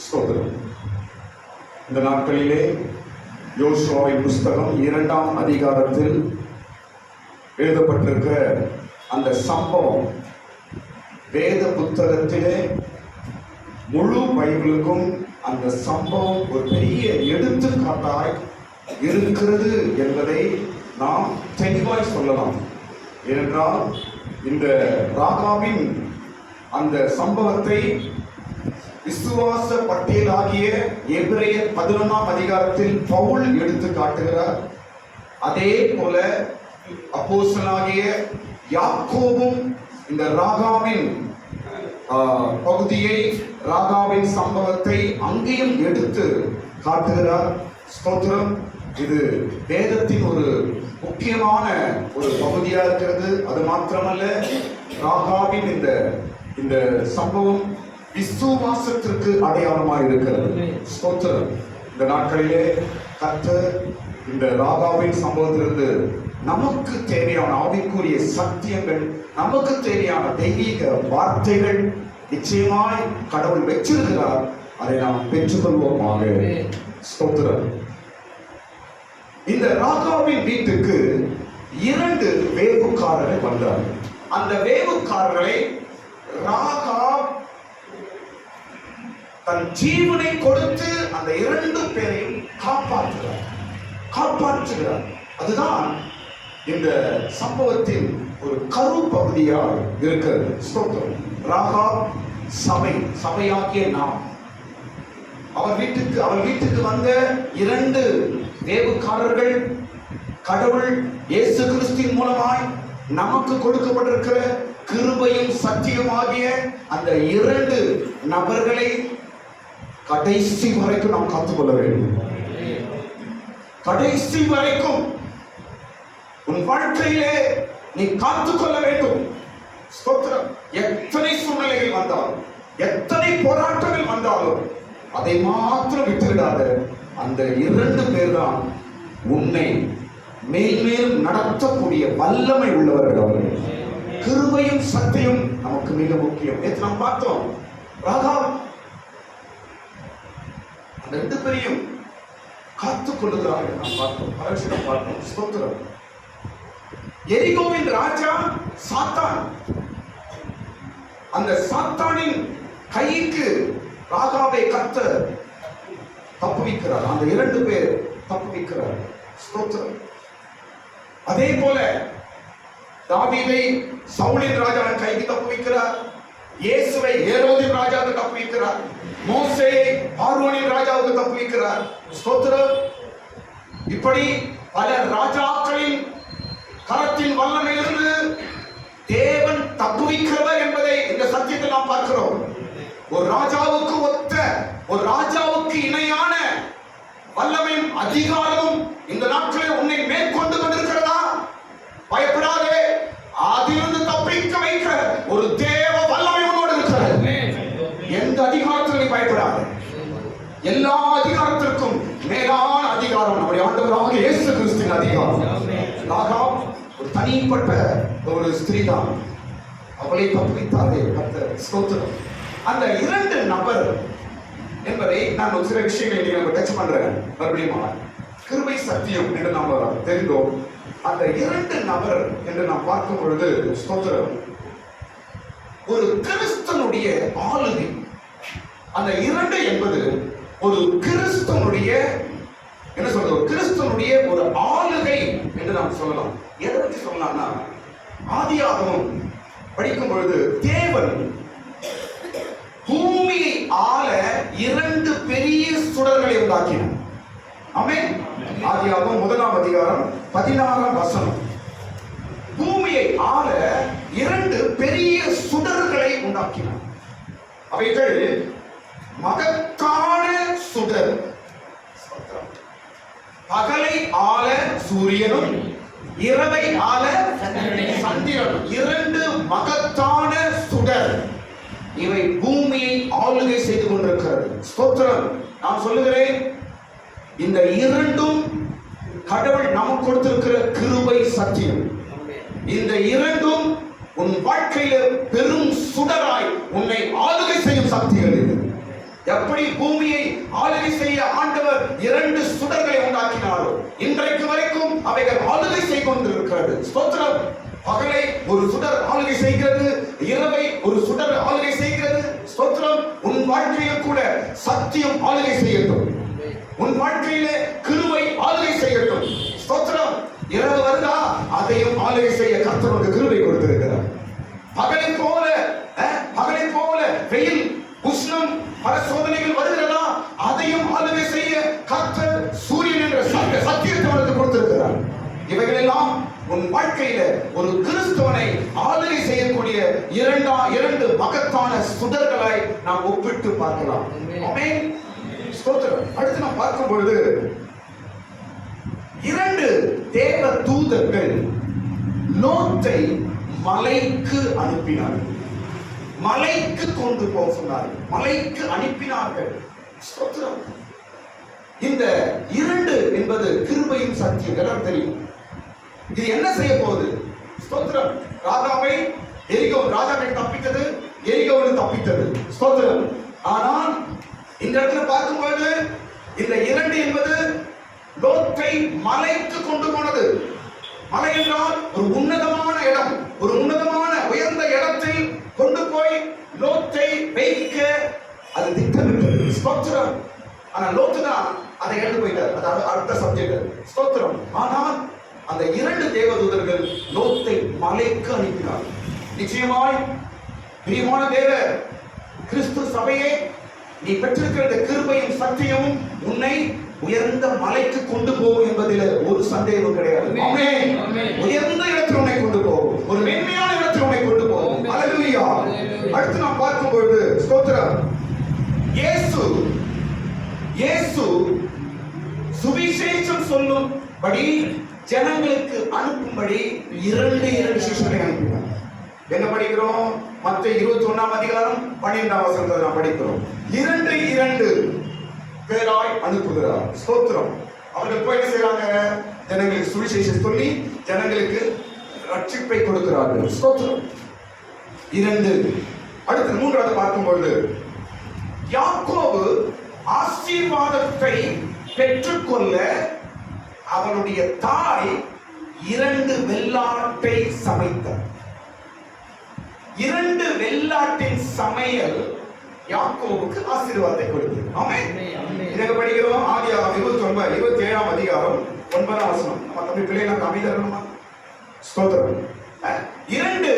ஸ்தோத்திரம். இந்த நாட்களிலே யோசுவாவின் புஸ்தகம் 2ஆம் அதிகாரத்தில் எழுதப்பட்டிருக்கிற அந்த சம்பவம் வேத புத்தகத்திலே முழு பைபிளுக்கும் அந்த சம்பவம் ஒரு பெரிய எடுத்துக்காட்டாய் இருக்கிறது என்பதை நாம் தெளிவாய் சொல்லலாம். ஏனென்றால் இந்த ராகாவின் அந்த சம்பவத்தை விசுவாச பட்டியலாகிய எபிரேயர் 11ஆம் அதிகாரத்தில் பவுல் எடுத்து காட்டுகிறார். அதே போல அப்போஸ்தலனாகிய யாக்கோபும் இந்த ராகாவின் பகுதியை, ராகாவின் சம்பவத்தை அங்கேயும் எடுத்து காட்டுகிறார். ஸ்தோத்திரம். இது வேதத்தின் ஒரு முக்கியமான ஒரு பகுதியாக இருக்கிறது. அது மாத்திரமல்ல, ராகாவின் இந்த சம்பவம் விசுவாசத்திற்கு அடையாளமாக இருக்கிறது. ஸ்தோத்திரம். இந்த நாட்களிலே கர்த்தர் இந்த ராகாவின் சம்பவத்திலிருந்து நமக்கு தேவையான ஆவிக்குரிய சத்தியங்கள், நமக்கு தேவையான தெய்வீக வார்த்தைகள் நிச்சயமாய் கடவுள் வச்சிருக்கிறார். அதை நாம் பெற்றுக்கொள்வோமாக. ஸ்தோத்திரம். இந்த ராகாவின் வீட்டுக்கு 2 வேவுக்காரர்கள் வந்தார்கள். அந்த வேவுக்காரர்களை ராகா தன் ஜீவனை கொடுத்து அந்த 2 பேரையும் காப்பாற்றுகிறார். அதுதான் இந்த சம்பவத்தின் ஒரு கரு பகுதியாக இருக்கிறது. ஸ்தோத்திரம். ராகா சபையாகிய நாம். அவள் வீட்டுக்கு வந்த 2 வேவுக்காரர்கள் கடவுள் இயேசு கிறிஸ்துவின் மூலமாய் நமக்கு கொடுக்கப்பட்டிருக்கிற கிருபையும் சத்தியமாகிய அந்த 2 நபர்களை கடைசி வரைக்கும் நாம் காத்துக்கொள்ள வேண்டும். கடைசி வரைக்கும் உன் வாழ்க்கையிலே நீ காத்துக்கொள்ள வேண்டும். ஸ்தோத்திரம். எத்தனை சூழ்நிலைகள் வந்தாலும், எத்தனை போராட்டங்கள் வந்தாலும் அதை மாத்திரம் விட்டுவிடாத. அந்த 2 பேர் தான் உன்னை மேல்மேலும் நடத்தக்கூடிய வல்லமை உள்ளவர்கள். அவர்கள் கிருபையும் சத்தியம் நமக்கு மிக முக்கியம். நேற்று நாம் பார்த்தோம், ராகா அந்த 2 பேரையும் காத்துக் கொள்ளுகிறார்கள். நாம் பார்த்தோம், பரட்சிடம் பார்த்தோம். ஸ்தோத்திரம். எரிகோவின் ராஜா சாத்தான். அந்த சாத்தானின் கைக்கு ராகாவை கர்த்தர் தப்புவிக்கிறார். அந்த 2 பேர் தப்புவிக்கிறார். ஸ்தோத்திரம். அதே போல தாவீதை சவுலின் ராஜாவின் கைக்கு தப்புவிக்கிறார். இயேசுவை ஏரோதின் ராஜாவுக்கு தப்புவிக்கிறார். மோசேயை பார்வோனின் ராஜாவுக்கு தப்புவிக்கிறார். ஸ்தோத்திரம். இப்படி பல ராஜாக்களின் கரத்தின் வல்லமையிலிருந்து தேவன் தப்புவிக்கிறவர் என்பதை இந்த சத்தியத்தில் நாம் பார்க்கிறோம். ஒரு ராஜாவுக்கு ஒத்த, ஒரு ராஜாவுக்கு இணையான வல்லமையும் அதிகாரமும் இந்த நாட்களில் உன்னை மேற்கொண்டு கொண்டிருக்கிறதா? பயப்படாதே. அதிலிருந்து தப்பிக்க வைக்க ஒரு தேவ வல்லமை உன்னோடு இருக்கிறது. எந்த அதிகாரத்திலும் நீ பயப்படாதே. எல்லா அதிகாரத்திற்கும் மேலான அதிகாரம் நம்முடைய ஆண்டவராகிய இயேசு கிறிஸ்துவின் அதிகாரம். ராகா ஒரு தனிப்பட்ட ஒரு ஸ்திரீ தான். அவளை தப்புவித்தாரே கர்த்தர். ஸ்தோத்திரம். அந்த 2 நபர் என்பதை நான் ஒரு சில விஷயங்களை நம்ம டச் பண்றேன். மறுபடியும் கிருபை சத்தியம் என்று நாம் தெரிந்தோம். அந்த 2 நபர் என்று நாம் பார்க்கும் பொழுது, ஸ்தோத்திரம், ஒரு கிறிஸ்தனுடைய ஆளுகை. அந்த 2 என்பது ஒரு கிறிஸ்தனுடைய என்ன சொல்றது, ஒரு கிறிஸ்தனுடைய ஒரு ஆளுகை என்று நாம் சொல்லலாம். எதை பற்றி சொல்லலாம்னா, ஆதியாகமம் படிக்கும் பொழுது தேவன் பூமியை ஆள 2 பெரிய சுடர்களை உண்டாக்கினார். ஆமென். ஆதியாகமம் 1ஆம் அதிகாரம் 16ஆம் வசனம். பூமியை ஆள 2 பெரிய சுடர்களை உண்டாக்கினார். அவைகள் மகத்தான சுடர். பகலை ஆள சூரியனும், இரவை ஆள சந்திரனும். 2 மகத்தான சுடர். இவை பூமியை ஆளுகை செய்து கொண்டிருக்கிறது. ஸ்தோத்திரம். நான் சொல்லுகிறேன், இந்த 2ம் கடவுள் நமக்கு கொடுத்திருக்கிற கிருபை சத்தியம். இந்த 2ம் உன் வாழ்க்கையில பெரும் சுடராய் உன்னை ஆளுகை செய்யும் சக்திகள். இது எப்படி பூமியை ஆளுகை செய்ய ஆண்டவர் 2 சுடர்களை உண்டாக்கினாரோ இன்றைக்கு வரைக்கும் அவைகள் ஆளுகை செய்து கொண்டிருக்கிறது. ஸ்தோத்திரம். பகலை ஒரு சுடர் ஆளுகை செய்கிறது, இரவை ஒரு சுடர் ஆளுகை செய்கிறது. ஸ்தோத்திரம். உன் வாழ்க்கையில் கூட சத்தியம் ஆளுகை செய்யட்டும், உன் வாழ்க்கையிலே கிருபை ஆளுகை செய்யட்டும். ஸ்தோத்திரம். இரவு வருதா, அதையும் ஆளுகை செய்ய கர்த்தர் உனக்கு கிருபை கொடுத்திருக்கிறார். பகலை போல வெயில், உஷ்ணம், பல சோதனைகள் வருகிறதா, அதையும் ஆளுகை செய்ய கர்த்தர் சூரியன் என்ற சத்தியத்தை உனக்கு கொடுத்திருக்கிறார். இவைகளெல்லாம் உன் வாழ்க்கையில ஒரு கிறிஸ்தவனை ஆளுகை செய்யக்கூடிய 2 மகத்தான சுடர்களை நாம் ஒப்பிட்டு பார்க்கலாம். ஆமென். ஸ்தோத்திரம். அடுத்து நாம் பார்க்கும் பொழுது 2 தேவ தூதர்கள் லோத்தை மலைக்கு அனுப்பினார்கள். மலைக்கு கொண்டு போக சொன்னார்கள், மலைக்கு அனுப்பினார்கள். ஸ்தோத்திரம். இந்த 2 என்பது கிருபையின் சத்தியம், எல்லாம் தெரியும். இது என்ன செய்ய போகுது? ஸ்தோத்திரம். ராஜாவை தப்பித்தது, எரிகோவில் தப்பித்தது. ஸ்தோத்திரம். ஆனால் இந்த இடத்துல பார்க்கும்போது இந்த 2 என்பது லோத்தை மலைக்கு கொண்டு போனது. மலை என்றால் ஒரு உன்னதமான இடம், ஒரு உன்னதமான உயர்ந்த இடத்தில் கொண்டு போய் லோத்தை வைக்க அது திட்டமிட்டது. ஸ்தோத்திரம். ஆனா லோத்து தான் அதை எழுந்து போயிட்டார், அது அடுத்த சப்ஜெக்ட். ஸ்தோத்திரம். ஆனால் அந்த 2 தேவதூதர்கள் லோத்தை மலைக்கு அனுப்பினார். நிச்சயமாய் பிரியமான தேவ கிறிஸ்து சபையே, நீ பெற்றிருக்கிற கிருபையும் சத்தியமும் உன்னை உயர்ந்த மலைக்கு கொண்டு போகும் என்பதில் ஒரு சந்தேகம் கிடையாது. ஆமென். உயர்ந்த இடத்தில் உன்னை கொண்டு போகும், ஒரு மேன்மையான இடத்தில் உன்னை கொண்டு போகும். ஹல்லேலூயா. அடுத்து நாம் பார்க்கும் பொழுது ஸ்தோத்திரம். இயேசு சுவிசேஷம் சொல்லும்படி ஜனங்களுக்கு அனுப்பும்படி 2 சிஷ்யர்களை அனுப்பினார். என்ன படிக்கிறோம்? மத்தேயு 21 அதிகாரம் 12 வசனத்தை நாம் படிக்கிறோம். 2 பேராய் அனுப்புகிறார். ஸ்தோத்திரம். அவர்கள் போய் என்ன செய்றாங்க? ஜனங்களுக்கு சுவிசேஷம் சொல்லி ஜனங்களுக்கு ரட்சிப்பை கொடுக்கிறார்கள். ஸ்தோத்திரம். 2. அடுத்து 3வது பார்க்கும்போது யாக்கோபு ஆசீர்வாதத்தை பெற்றுக்கொள்ள அவனுடைய தாய் 2 வெள்ளாட்டை சமைத்தார். 2 வெள்ளாட்டின் சமையல் யாக்கோபுக்கு ஆசீர்வாதத்தை கொடுத்தது. ஆமென். இதை படிக்கிறோம். ஆதியாகமம் 27 அதிகாரம் 9 வசனம். நம்ம தம்பி பிள்ளைகளுக்கு அமைதரணுமா? ஸ்தோத்திரம். 2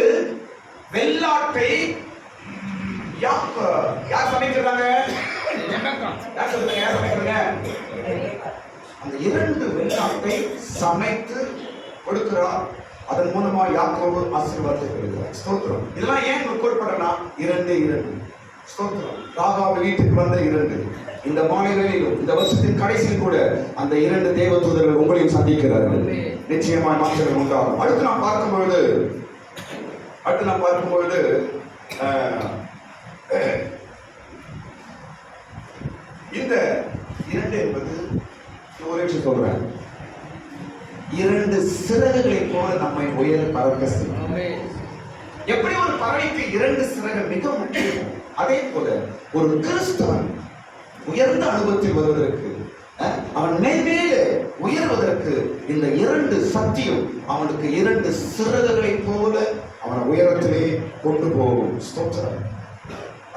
வெள்ளாட்டை யார் சமைக்கிறாங்க? யார் சமைக்கிறாங்க? அந்த 2 வெள்ளாட்டை சமைத்து கொடுக்கிறார். அதன் மூலமா யாக்கோபு ஆசீர்வாதத்தை பெறுகிறார். ஸ்தோத்திரம். இதெல்லாம் ஏன் குறிப்பிடனா? 2 ஸ்தோத்திரம். ராகாபு வீட்டுக்கு வந்த 2 இந்த மாலைகளிலும் இந்த வருஷத்தின் கடைசியில் கூட அந்த 2 தேவதூதர்கள் உங்களையும் சந்திக்கிறார்கள். நிச்சயமாய் மாற்றங்கள் உண்டாகும். அடுத்து நாம் பார்க்கும் பொழுது இந்த 2 என்பது ஒரு விஷயம் சொல்றேன், 2 சிறகுகளை போல நம்மை உயர பறக்க செய்யும். எப்படி ஒரு பறவைக்கு 2 சிறகு மிக முக்கியம், அதே போல ஒரு கிறிஸ்தவன் உயர்ந்த அனுபவத்தில் வருவதற்கு, அவன் மேலே உயர்வதற்கு இந்த 2 சத்தியம் அவனுக்கு 2 சிறகுகளை போல அவன் உயரத்திலே கொண்டு போகும். ஸ்தோத்திரம்.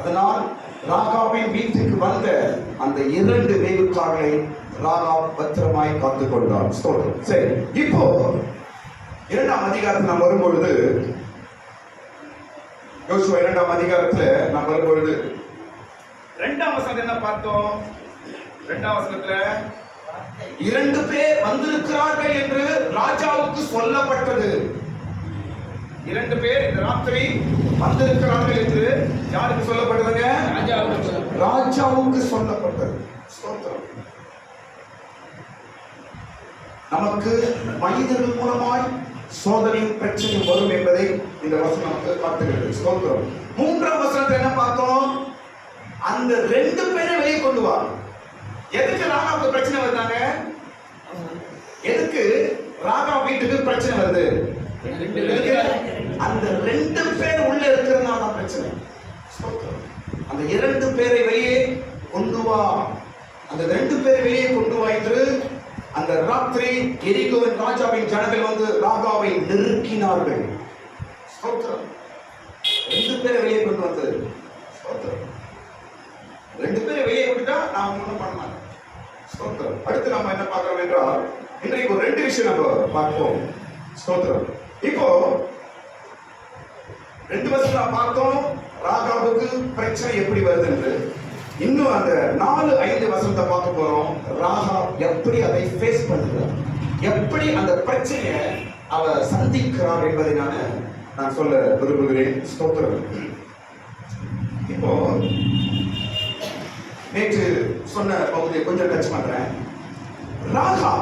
அதனால் ராகாவின் வீட்டுக்கு வந்த அந்த 2 வேவுக்காரர்களை ராகாப் பத்திரமாய் காத்துக் கொண்டார். ஸ்தோத்திரம். சரி, இப்போ 2ஆம் அதிகாரத்தில் நாம் வரும்பொழுது, யோசுவா 2ஆம் அதிகாரத்தில் நாம் வரும்பொழுது 2ஆம் வசனம் என்ன பார்த்தோம்? 2ஆம் வசனத்துல 2 பேர் வந்திருக்கிறார்கள் என்று ராஜாவுக்கு சொல்லப்பட்டது. 2 பேர் இந்த ராத்திரி வந்திருக்கிறார்கள் என்று யாருக்கு சொல்லப்பட்டதுங்க? ராஜாவுக்கு சொல்லப்பட்டது. ஸ்தோத்திரம். நமக்கு மனிதர்கள் மூலமாய் சோதனையும் பிரச்சனையும் வரும் என்பதை இந்த வசனம் நமக்கு காட்டுகிறது. ஸ்தோத்திரம். 3ஆம் வசனத்தை என்ன பார்த்தோம்? அந்த 2 பேரை வெளியே கொண்டு வா. எதுக்கு ராகாவுக்கு பிரச்சனை வருதாங்க? எதுக்கு ராகா வீட்டுக்கு பிரச்சனை வருது? அந்த 2 பேர் உள்ள இருக்கிறதுனால பிரச்சனை. அந்த 2 பேரை வெளியே கொண்டு வா, அந்த 2 பேர் வெளியே கொண்டு வா என்று அந்த ராத்திரி எரிகோவின் ராஜாவின் ஜனங்கள் வந்து ராகாவை நெருக்கினார்கள். ஸ்தோத்திரம். 2 பேரை வெளியே கொண்டு வந்து, ஸ்தோத்திரம். 2 பேரை வெளியே விட்டுட்டா நான் ஒன்றும் பண்ண மாட்டேன். ஸ்தோத்திரம். அடுத்து நம்ம என்ன பார்க்கிறோம் என்றால், இன்றைக்கு ஒரு 2 விஷயம் நம்ம பார்ப்போம். ஸ்தோத்திரம். இப்போ 2 வருஷம் நான் பார்த்தோம் ராகாவுக்கு பிரச்சனை எப்படி வருது என்று. இன்னும் அந்த 4-5 வசனத்தை பார்க்க போறோம். ராகா எப்படி அதை ஃபேஸ் பண்ணுகிறார், எப்படி அந்த பிரச்சனையை அவ சந்திக்கிறார் என்பதை நான் சொல்ல விரும்புகிறேன். ஸ்தோத்திரம். இப்போ நேற்று சொன்ன பகுதியை கொஞ்சம் டச் பண்றேன். ராகா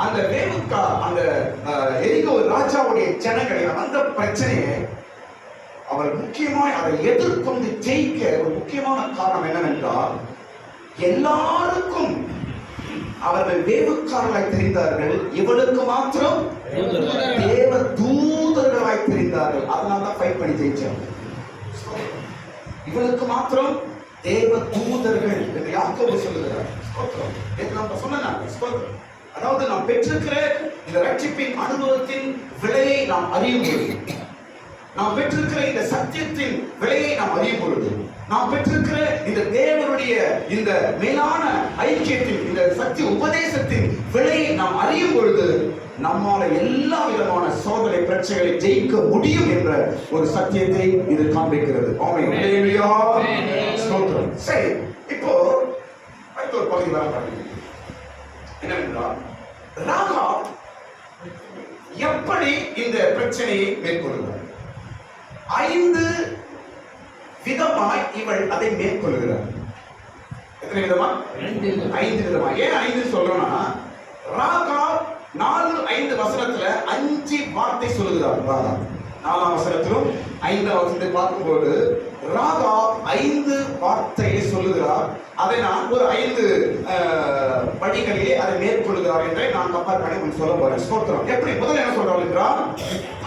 அந்த வேவுக்கா அந்த எரிகோ ராஜாவுடைய ஜனங்களை அந்த பிரச்சனையை அவர் முக்கியமாய் அதை எதிர்கொண்டு ஜெயிக்க ஒரு முக்கியமான காரணம் என்னவென்றால், எல்லாருக்கும் அவர்கள் வேவுக்காரர்களாய் தெரிந்தார்கள், இவளுக்கு மாத்திரம் தேவ தூதர்களாய் தெரிந்தார்கள். அதனால்தான் ஃபைட் பண்ணி ஜெயிச்சாங்க. இவளுக்கு மாத்திரம் தேவ தூதர்கள் என்று யாக்கோபு சொல்லுகிறார். நம்ம சொன்ன அதாவது நாம் பெற்றிருக்கிற இந்த ரட்சிப்பின் அனுபவத்தின் விலையை நாம் அறியும் பொழுது, நாம் பெற்றிருக்கிற இந்த சத்தியத்தின் விலையை நாம் அறியும் பொழுது, நாம் பெற்றிருக்கிற இந்த தேவனுடைய இந்த மேலான ஐக்கியத்தின் இந்த சத்திய உபதேசத்தின் விலையை நாம் அறியும் பொழுது, நம்மால எல்லா விதமான சோதனை பிரச்சனைகளை ஜெயிக்க முடியும் என்ற ஒரு சத்தியத்தை இது காண்பிக்கிறது. சரி, இப்போ அடுத்த ஒரு பகுதி வர பாருங்க. என்னவென்றால், ராகா எப்படி இந்த பிரச்சனையை மேற்கொள்கிறார்? 5 விதமாய் இவள் அதை மேற்கொள்கிறார். எத்தனை விதமா? 5 விதமா. ஏன் 5 சொல்றோம்னா, ராகா 4-5 வசனத்துல 5 வார்த்தை சொல்லுகிறார். ராகா 4ஆம் வசனத்திலும் 5ஆம் வசனத்தை பார்க்கும்போது ராகா 5 வார்த்தையை சொல்லுகிறார். அதை நான் ஒரு 5 படிகளிலே அதை மேற்கொள்கிறார் என்றே நான் கம்பேர் பண்ணி சொல்ல போறேன். ஸ்தோத்திரம். எப்படி? முதல்ல என்ன சொல்றார் என்றால்,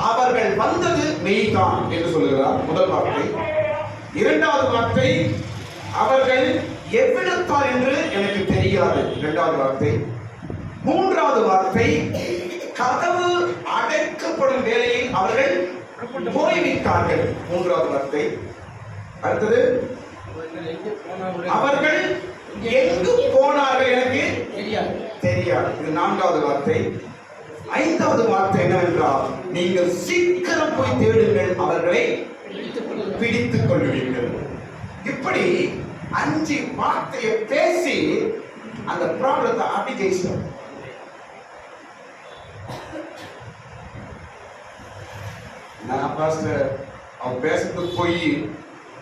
அவர்கள் வந்தது மெய்தான் என்று சொல்லுகிறார், முதல் வார்த்தை. 2வது வார்த்தை, அவர்கள் எவ்விடத்தார் என்று எனக்கு தெரியாது, 2வது வார்த்தை. 3வது வார்த்தை, கதவு அடைக்கப்படும் வேளையில் அவர்கள் போய்விட்டார்கள், 3வது வார்த்தை. அடுத்தது, அவர்கள் எங்கு போனார்கள் எனக்கு தெரியாது, இது 4வது வார்த்தை. 5வது வார்த்தை என்னவென்றால், நீங்கள் சீக்கிரம் போய் தேடுங்கள், அவர்களை பிடித்துக் கொள்வீர்கள். இப்படி 5 வார்த்தையை பேசி அந்த ப்ராப்ளத்தை அப்படி ஜெயிச்சார். நான் பாஸ்டர் அவன் பேசுறது போய்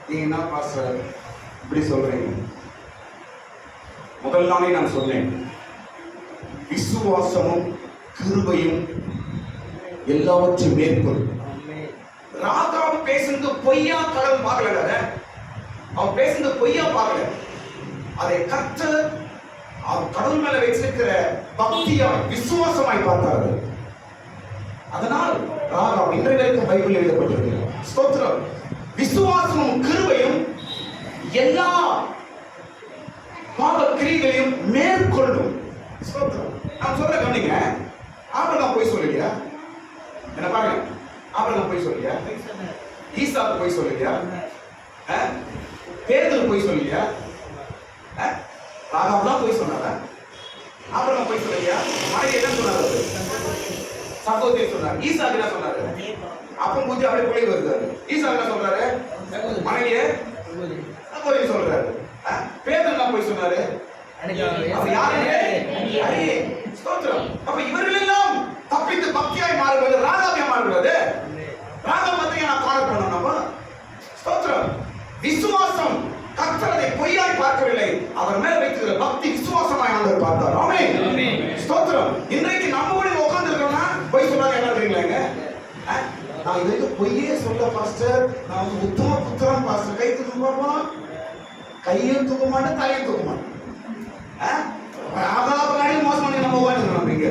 நீங்க என்ன பாஸ்டர் இப்படி சொல்றீங்க? முதல் நாளே நான் சொன்னேன், விசுவாசமும் கிருபையும் எல்லாவற்றையும் மேற்கொள்ளும். ராகா பேசுறது பொய்யா கடவுள் பார்க்கல, அவன் பேசுறது பொய்யா பார்க்கல. அதை கர்த்தர் அவன் கடவுள் மேல வச்சிருக்கிற பக்தியா விசுவாசமாய் பார்த்தாரு. அதனால் ராகா இன்றைய வரைக்கும் பைபிள் எழுதப்பட்டிருக்கிறது. ஸ்தோத்திரம். விசுவாசமும் கிருபையும் எல்லா பாவ கிரியைகளையும் மேற்கொள்ளும். ஸ்தோத்திரம். நான் சொல்ற கவனிங்க, ஆபிரகாம் போய் சொல்லியா? என்ன பாருங்க, ஆபிரகாம் போய் சொல்லியா? ஈசாக்கு போய் சொல்லியா? பேதுரு போய் சொல்லியா? ராகா தான் போய் சொன்னாரா? ஆபிரகாம் போய் சொல்லியா? மனைவி என்ன சொன்னாரு? சகோதரி சொன்னார். ஈசாக்கு என்ன சொன்னாரு? அப்ப பூஜை அப்படியே போய் வருது. ஈசா என்ன சொல்றாரு? மனைவியே சகோதரி சொல்றாரு. பேதுரு தான் போய் சொன்னாரு. அவர் யாரு? ஸ்தோத்திரம். அப்ப இவர்கள் எல்லாம் தப்பித்து பக்தியாய் மாறுவது ராகாவியா மாறுவது. ராகா பத்தி நான் கால் பண்ணணும். நம்ம ஸ்தோத்திரம். விசுவாசம் கர்த்தரை பொய்யாய் பார்க்கவில்லை, அவர் மேல் வைத்திருக்கிற பக்தி விசுவாசமாய் ஆண்டவர் பார்த்தார். ஆமென். ஸ்தோத்திரம். இன்றைக்கு நம்ம கூட உட்கார்ந்து இருக்கோம்னா பொய் சொல்லாத என்ன இருக்கீங்களா? நான் இதுக்கு பொய்யே சொல்ல பாஸ்டர், நான் உத்தம புத்திரன் பாஸ்டர். கை தூக்க மாட்டோம், கையும் தூக்க மாட்டேன், தலையும் தூக்க மாட்டேன். ஆதாபகாரில் மோசம் பண்ணி நம்ம உட்கார்ந்து இங்க.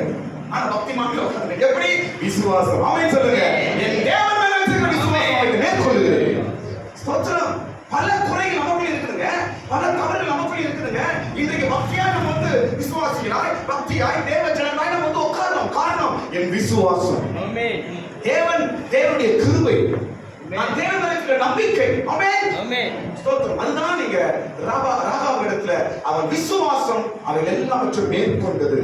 ஆனா பக்தி மாத்திரம் உட்கார்ந்து எப்படி விசுவாசம். ஆமென் சொல்லுங்க. என் தேவன் மேல வச்சிருக்கிற விசுவாசம் மேற்கொள்ளுகிறேன். ஸ்தோத்திரம். பல குறைகள் நமக்குள்ள இருக்குதுங்க, பல தவறுகள் நமக்குள்ள இன்றைக்கு பக்தியாய் நம்ம வந்து விசுவாசிகளாய் பக்தியாய் தேவ ஜனங்களாய் நம்ம வந்து உட்கார்ந்தோம். காரணம் என் விசுவாசம். தேவனுடைய கிருபை, நான் தேவனிடத்தில் நம்பிக்கை. ஆமென். ஸ்தோத்திரம். அதுதான் நீங்க ராகாவிடத்துல அவன் விசுவாசம் அவள் எல்லாவற்றையும் மேற்கொண்டது.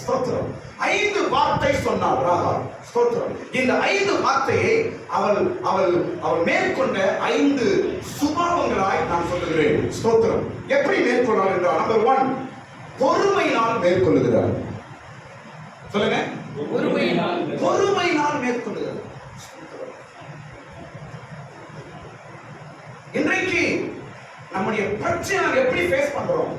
ஸ்தோத்திரம். 5 வார்த்தை சொன்னார் ராகா. ஸ்தோத்திரம். இந்த 5 வார்த்தையை அவள் அவள் அவள் மேற்கொண்ட 5 சுபாவங்களாய் நான் சொல்லுகிறேன். ஸ்தோத்திரம். எப்படி மேற்கொள்ளார் என்றால், நம்பர் 1, பொறுமையினால் மேற்கொள்ளுகிறார். சொல்லுங்க. பொறுமையினால் மேற்கொள்ளுகிறார். இன்றைக்கு நம்முடைய பிரச்சனை எப்படி ஃபேஸ் பண்றோம்?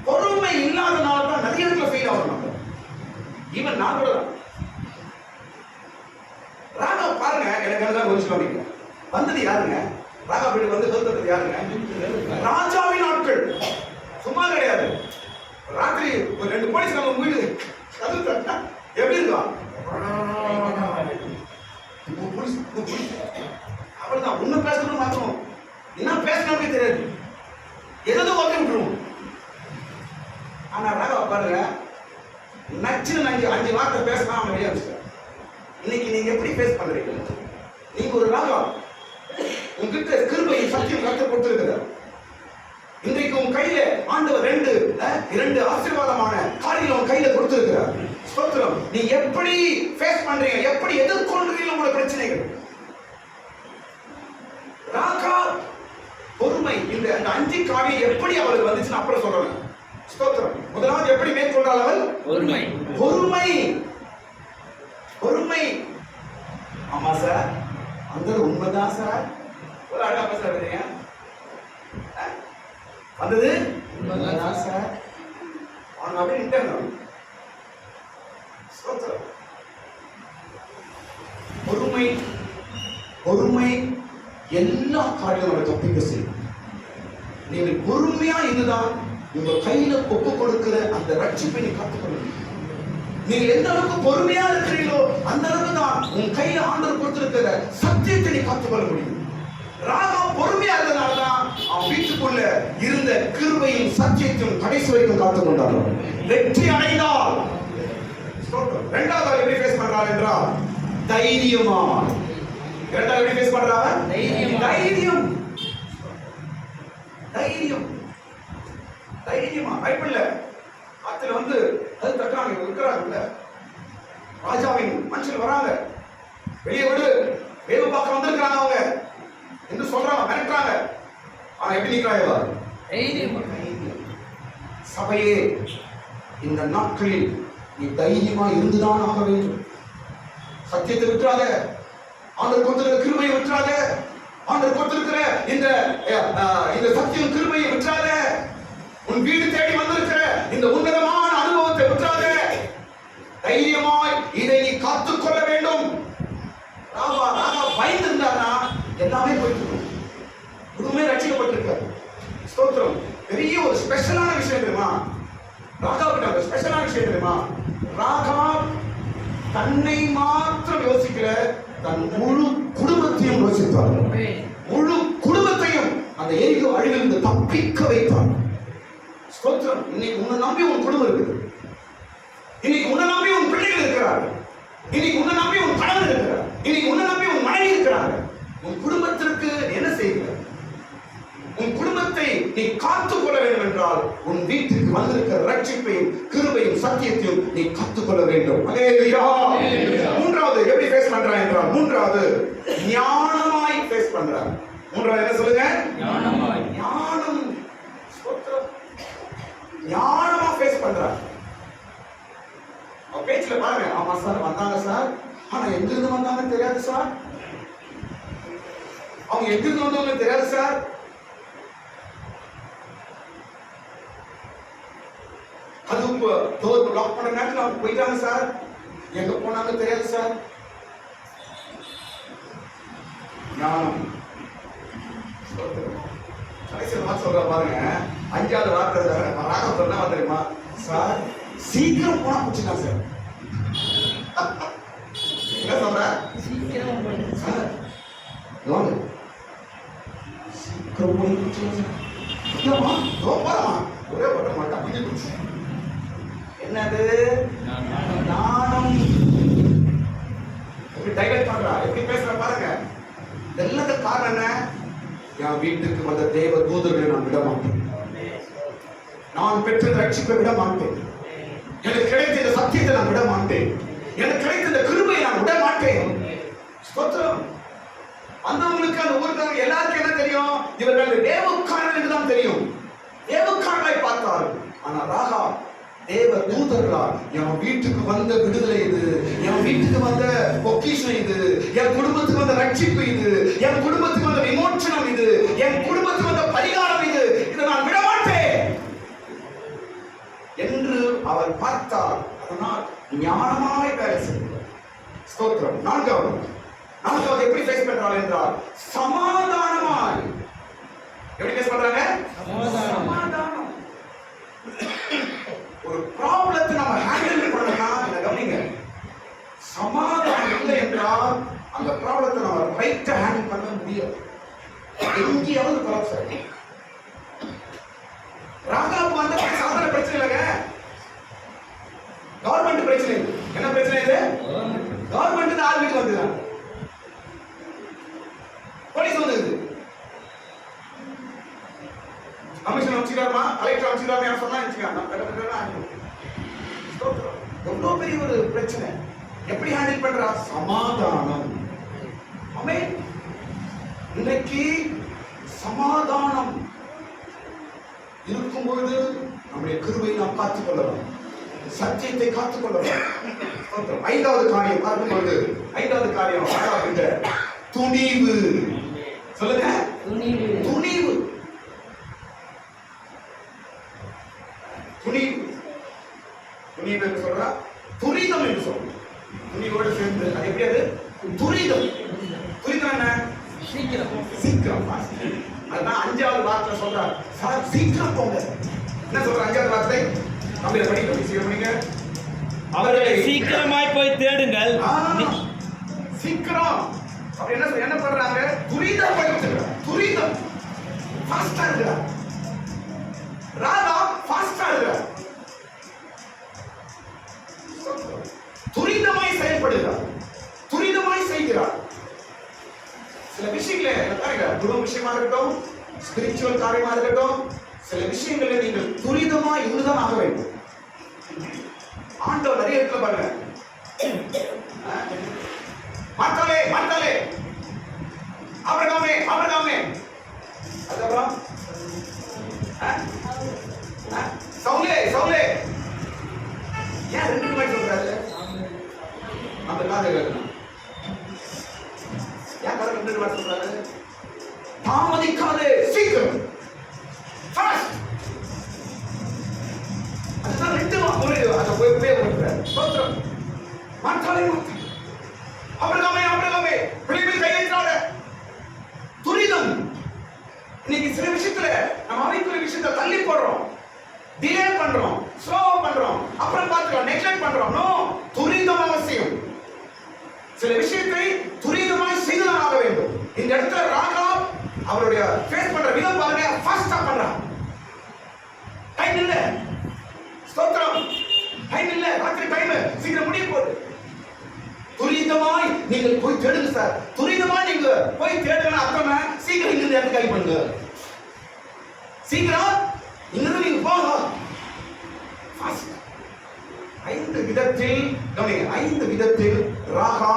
பொறுமை இல்லாதனால தான் நிறைய இடத்துல ஃபெயில் ஆகும். நம்ம ஈவன் நான் கூட ராகா பாருங்க, எனக்கு அதெல்லாம் ஒரு சொல்லிங்க வந்தது யாருங்க? ராகா வீடு வந்து கருத்தது யாருங்க? ராஜாவின் ஆட்கள். சும்மா கிடையாது. ராத்திரி ஒரு 2 போலீஸ் நம்ம வீடு கதவு எப்படி இருக்கான்? அவ்வளவுதான். உன்ன பேசணும் மாத்தணும், என்ன பேசணும்னே தெரியாது, எதோ ஓகே விட்டுருவோம். ஆனா ராகா பாருங்க, நச்சுன்னு 5 வார்த்தை பேசினா அவன் வெளியே வச்சுட்டான். இன்னைக்கு நீங்க எப்படி ஃபேஸ் பண்றீங்க? நீங்க ஒரு ராகா, உங்ககிட்ட கிருபையை சத்தியம் கற்றுக் கொடுத்திருக்கிறார். இன்றைக்கு உன் கையில ஆண்டவர் 2 ஆசீர்வாதமான காரியங்களை உன் கையில கொடுத்திருக்கிறார். ஸ்தோத்திரம். நீ எப்படி ஃபேஸ் பண்றீங்க, எப்படி எதிர்கொள்றீங்க உங்களோட பிரச்சனைகள்? ராகா பொறுமை. இந்த 5 காரியம் எப்படி அவளுக்கு வந்துச்சுன்னு அப்புறம் சொல்றேன். ஸ்தோத்திரம். முதலாவது எப்படி மேற்கொண்டாள் அவள்? பொறுமை. ஆமா சார், அந்த உண்மைதான் சார். ஒரு அழகா பேசுறீங்க, வந்தது உண்மைதான் சார். அவங்க அப்படியே நிட்டாங்க. ஸ்தோத்திரம். பொறுமை எல்லா காரியங்களும் தப்பிக்க செய்யும். நீங்கள் பொறுமையா இருந்துதான் உங்க கையில ஒப்பு கொடுக்கிற அந்த ரட்சிப்பை நீ காத்துக்கொள்ள. நீங்க எந்த அளவுக்கு பொறுமையா இருக்கிறீங்களோ அந்த அளவுக்கு தான் உன் கையில ஆண்டவர் கொடுத்திருக்கிற சத்தியத்தை நீ காத்துக்கொள்ள முடியும். ராகா பொறுமையா இருந்ததுனாலதான் அவன் வீட்டுக்குள்ள இருந்த கிருபையும் சத்தியத்தையும் கடைசி வரைக்கும் காத்துக்கொண்டார். வெற்றி அடைந்தால். 2வது எப்படி ஃபேஸ் பண்றாள் என்றால் தைரியமா. 2வது எப்படி ஃபேஸ் பண்றாங்க? தைரியமா. பைபிள்ல ஆத்துல வந்து அது தட்டுறாங்க, இருக்கிறாங்கல்ல, ராஜாவின் மனுஷன் வராங்க, வெளியே விடு, வேவு பார்க்க வந்திருக்கிறாங்க அவங்க என்று சொல்றாங்க, மிரட்டுறாங்க. ஆனா எப்படி நிற்கிறாங்க? சபையே, இந்த நாட்களில் நீ தைரியமா இருந்துதான் ஆக வேண்டும். சத்தியத்தை விட்டுறாத, ஆண்டவர் கொடுத்திருக்கிற கிருபையை விட்டுறாத, ஆண்டவர் கொடுத்திருக்கிற இந்த சத்தியம் கிருபையை விட்டுறாத, உன் வீடு தேடி வந்திருக்கிற இந்த உன்னதமான அனுபவத்தை விட்டுறாத, தைரியமாய் இதை நீ காத்துக்கொள்ள வேண்டும். ராகா பயந்து இருந்தானா எல்லாமே போயிட்டு குடும்பமே ரட்சிக்கப்பட்டிருக்காரு. ஸ்தோத்திரம். பெரிய ஒரு ஸ்பெஷலான விஷயம் தெரியுமா? ராகாவுக்கு ஒரு ஸ்பெஷலான விஷயம் தெரியுமா? ராகா தன்னை மாத்திரம் யோசிக்கிற, தன் முழு குடும்பத்தையும் யோசித்தார். முழு குடும்பத்தையும் அந்த எரிகோ அழிவிலிருந்து தப்பிக்க வைத்தார். ஸ்தோத்திரம். இன்னைக்கு உன்னை நம்பி உன் குடும்பம் இருக்குது. இன்னைக்கு உன்னை நம்பி உன் பிள்ளைகள் இருக்கிறார்கள். இன்னைக்கு உன்னை நம்பி உன் கணவன் இருக்கிறார். இன்னைக்கு உன்னை நம்பி உன் மனைவி இருக்கிறார்கள். உன் குடும்பத்திற்கு என்ன செய்கிற? உன் குடும்பத்தை நீ காத்துக்கொள்ள வேண்டும் என்றால் உன் வீட்டுக்கு வந்திருக்கிற ரட்சிப்பையும் கிருபையும் சத்தியத்தையும் நீ காத்துக்கொள்ள வேண்டும். அல்லேலூயா. 3வது எப்படி ஃபேஸ் பண்றா என்றால், 3வது ஞானமாய் ஃபேஸ் பண்றா. 3வது என்ன சொல்லுங்க? ஞானம். ஸ்தோத்திரம். ஞானமா ஃபேஸ் பண்றா. பேச்சுல பாருங்க, ஆமா சார் வந்தாங்க சார், ஆனா எங்கிருந்து வந்தாங்கன்னு தெரியாது சார், அவங்க எங்கிருந்து வந்தவங்க தெரியாது சார், அது டோர் லாக் பண்ண நேரத்தில் அவங்க போயிட்டாங்க சார், எங்க போனாங்க தெரியாது சார். ஞானம். கடைசியில் வார்த்தை சொல்ற பாருங்க, 5வது வார்த்தை ராகம் சொன்னா தெரியுமா? சார் சீக்கிரம் போனா போச்சுதான் சார். என்ன சொல்ற? சீக்கிரம் போய் சீக்கிரம் போய் இல்லம்மா போறமா ஒரே ஓட்ட மாட்டா என்னது ஞானம். எப்படி டைவர்ட் பண்றா, எப்படி பேசுற பாருங்க. எல்லாத்துக்கும் காரணம் என்ன? என் வீட்டுக்கு வந்த தேவ தூதர்களை நான் விட மாட்டேன். நான் பெற்ற ரட்சிப்பை விட மாட்டேன். எனக்கு கிடைத்த இந்த சத்தியத்தை நான் விட மாட்டேன். எனக்கு கிடைத்த இந்த கிருபையை நான் விட மாட்டேன். ஸ்தோத்திரம். வந்தவங்களுக்கு அந்த ஊருக்காரங்க எல்லாருக்கும் என்ன தெரியும்? இவர்கள் தேவக்காரர்கள் என்று தான் தெரியும். தேவக்காரர்களை பார்த்தார். ஆனா ராகா தேவ தூதர்களா, என் வீட்டுக்கு வந்த விடுதலை இது, என் வீட்டுக்கு வந்த பொக்கிஷம் இது, என் குடும்பத்துக்கு வந்த ரட்சிப்பு இது, என் குடும்பத்துக்கு வந்த விமோச்சனம் இது, என் குடும்பத்துக்கு வந்த பரிகாரம் இது, இதை நான் விட மாட்டேன் என்று அவர் பார்த்தார். அதனால் ஞானமாய் வேலை செய்தார். ஸ்தோத்திரம். நான்காவது எப்படி ஃபேஸ் பண்றாங்க என்றால் சமாதானமாய். எப்படி ஃபேஸ் பண்றாங்க? சமாதானம். ஒரு ப்ராப்ளத்தை நம்ம ஹேண்டில் பண்ணணும்னா இதை கவனிங்க. சமாதானம் இல்லை என்றால் அந்த ப்ராப்ளத்தை நம்ம ரைட்டா ஹேண்டில் பண்ண முடியாது. எங்கேயாவது கொலாப்ஸ் ஆகும். ராகாவுக்கு வந்த சாதாரண பிரச்சனை இல்லைங்க, கவர்மெண்ட் பிரச்சனை. என்ன பிரச்சனை இது? கவர்மெண்ட் ஆள் வீட்டுக்கு வந்துதான் போலீஸ் வந்தது. கமிஷன் வச்சுக்கிறாருமா, கலெக்டர் வச்சுக்கிறாரு சொன்னா எவ்வளவு பெரிய ஒரு பிரச்சனை. எப்படி ஹேண்டில் பண்றா? சமாதானம். ஆமென். இன்னைக்கு சமாதானம் இருக்கும் பொழுது நம்முடைய கிருபையை நாம் காத்துக் கொள்ளலாம், சத்தியத்தை காத்துக் கொள்ளலாம். ஐந்தாவது காரியம் பார்க்கும் பொழுது, ஐந்தாவது காரியம் துணிவு. சொல்லுங்க, துணிவு. துணிவு துணிவு என்று சொல்றா, துரிதம் என்று சொல்றோம். துணிவோடு சேர்ந்து அது எப்படி? அது துரிதம். துரிதம் என்ன? சீக்கிரம். சீக்கிரம். அதுதான் அஞ்சாவது வார்த்தை சொல்றார். சார் சீக்கிரம் போங்க. என்ன சொல்ற அஞ்சாவது வார்த்தை? அப்படியே படிக்க சீக்கிரம் படிங்க. அவர்களை சீக்கிரமாய் போய் தேடுங்கள். சீக்கிரம். அப்ப என்ன பண்றாங்க? துரிதம் படிக்கிறாங்க. துரிதம். ஃபாஸ்டா இருக்கா? ராதா ஃபாஸ்டா இருக்கா? துரிதமாய் செயல்படுகிறார், துரிதமாய் செய்கிறார். சில விஷயங்களே பாருங்க, குடும்ப விஷயமா இருக்கட்டும், ஸ்பிரிச்சுவல் காரியமா இருக்கட்டும், சில விஷயங்களை நீங்கள் துரிதமாய் இன்றுதான் ஆக வேண்டும். ஆண்டவர் நிறைய இடத்துல பாருங்க, மாட்டாலே மாட்டாலே அவர்காமே அவர்காமே, அதுக்கப்புறம் சவுலே சவுலே. ஏன் ரெண்டு மாதிரி சொல்றாரு? அந்த காதை கேட்கணும். ஏன் கடவுள் ரெண்டு மாதிரி சொல்றாரு? தாமதிக்காதே, சீக்கிரம், ஃபாஸ்ட். அதுதான் ரெண்டு ஒரு அதை உபயோகப்படுத்துறாரு. ஸ்தோத்திரம். மாட்டாலே மாட்டாலே அவர்காமே அவர்காமே, பிள்ளைகள் கையெழுத்தாட துரிதம். இன்னைக்கு சில விஷயத்துல நம்ம ஆவிக்குரிய விஷயத்தை தள்ளி போடுறோம், டிலே பண்றோம், ஸ்லோ பண்றோம், அப்புறம் பார்த்துக்கலாம், நெக்லெக்ட் பண்றோம். நோ, துரிதம் அவசியம். சில விஷயத்தை துரிதமாய் செய்துதான் ஆக வேண்டும். இந்த இடத்துல ராகா அவருடைய ஃபேஸ் பண்ற விதம் பாருங்க, ஃபாஸ்டா பண்றான். டைம் இல்ல. ஸ்தோத்திரம். டைம் இல்ல, ராத்திரி டைம் சீக்கிரம் முடிய போகுது. துரிதமாய் நீங்கள் போய் தேடுங்க சார். துரிதமாய் நீங்க போய் தேடுங்க. அப்புறம் சீக்கிரம் இங்க இடத்துக்கு கை பண்ணுங்க. சீக்கிரம் இங்க நீங்க போங்க. ஐந்து விதத்தில் ராகா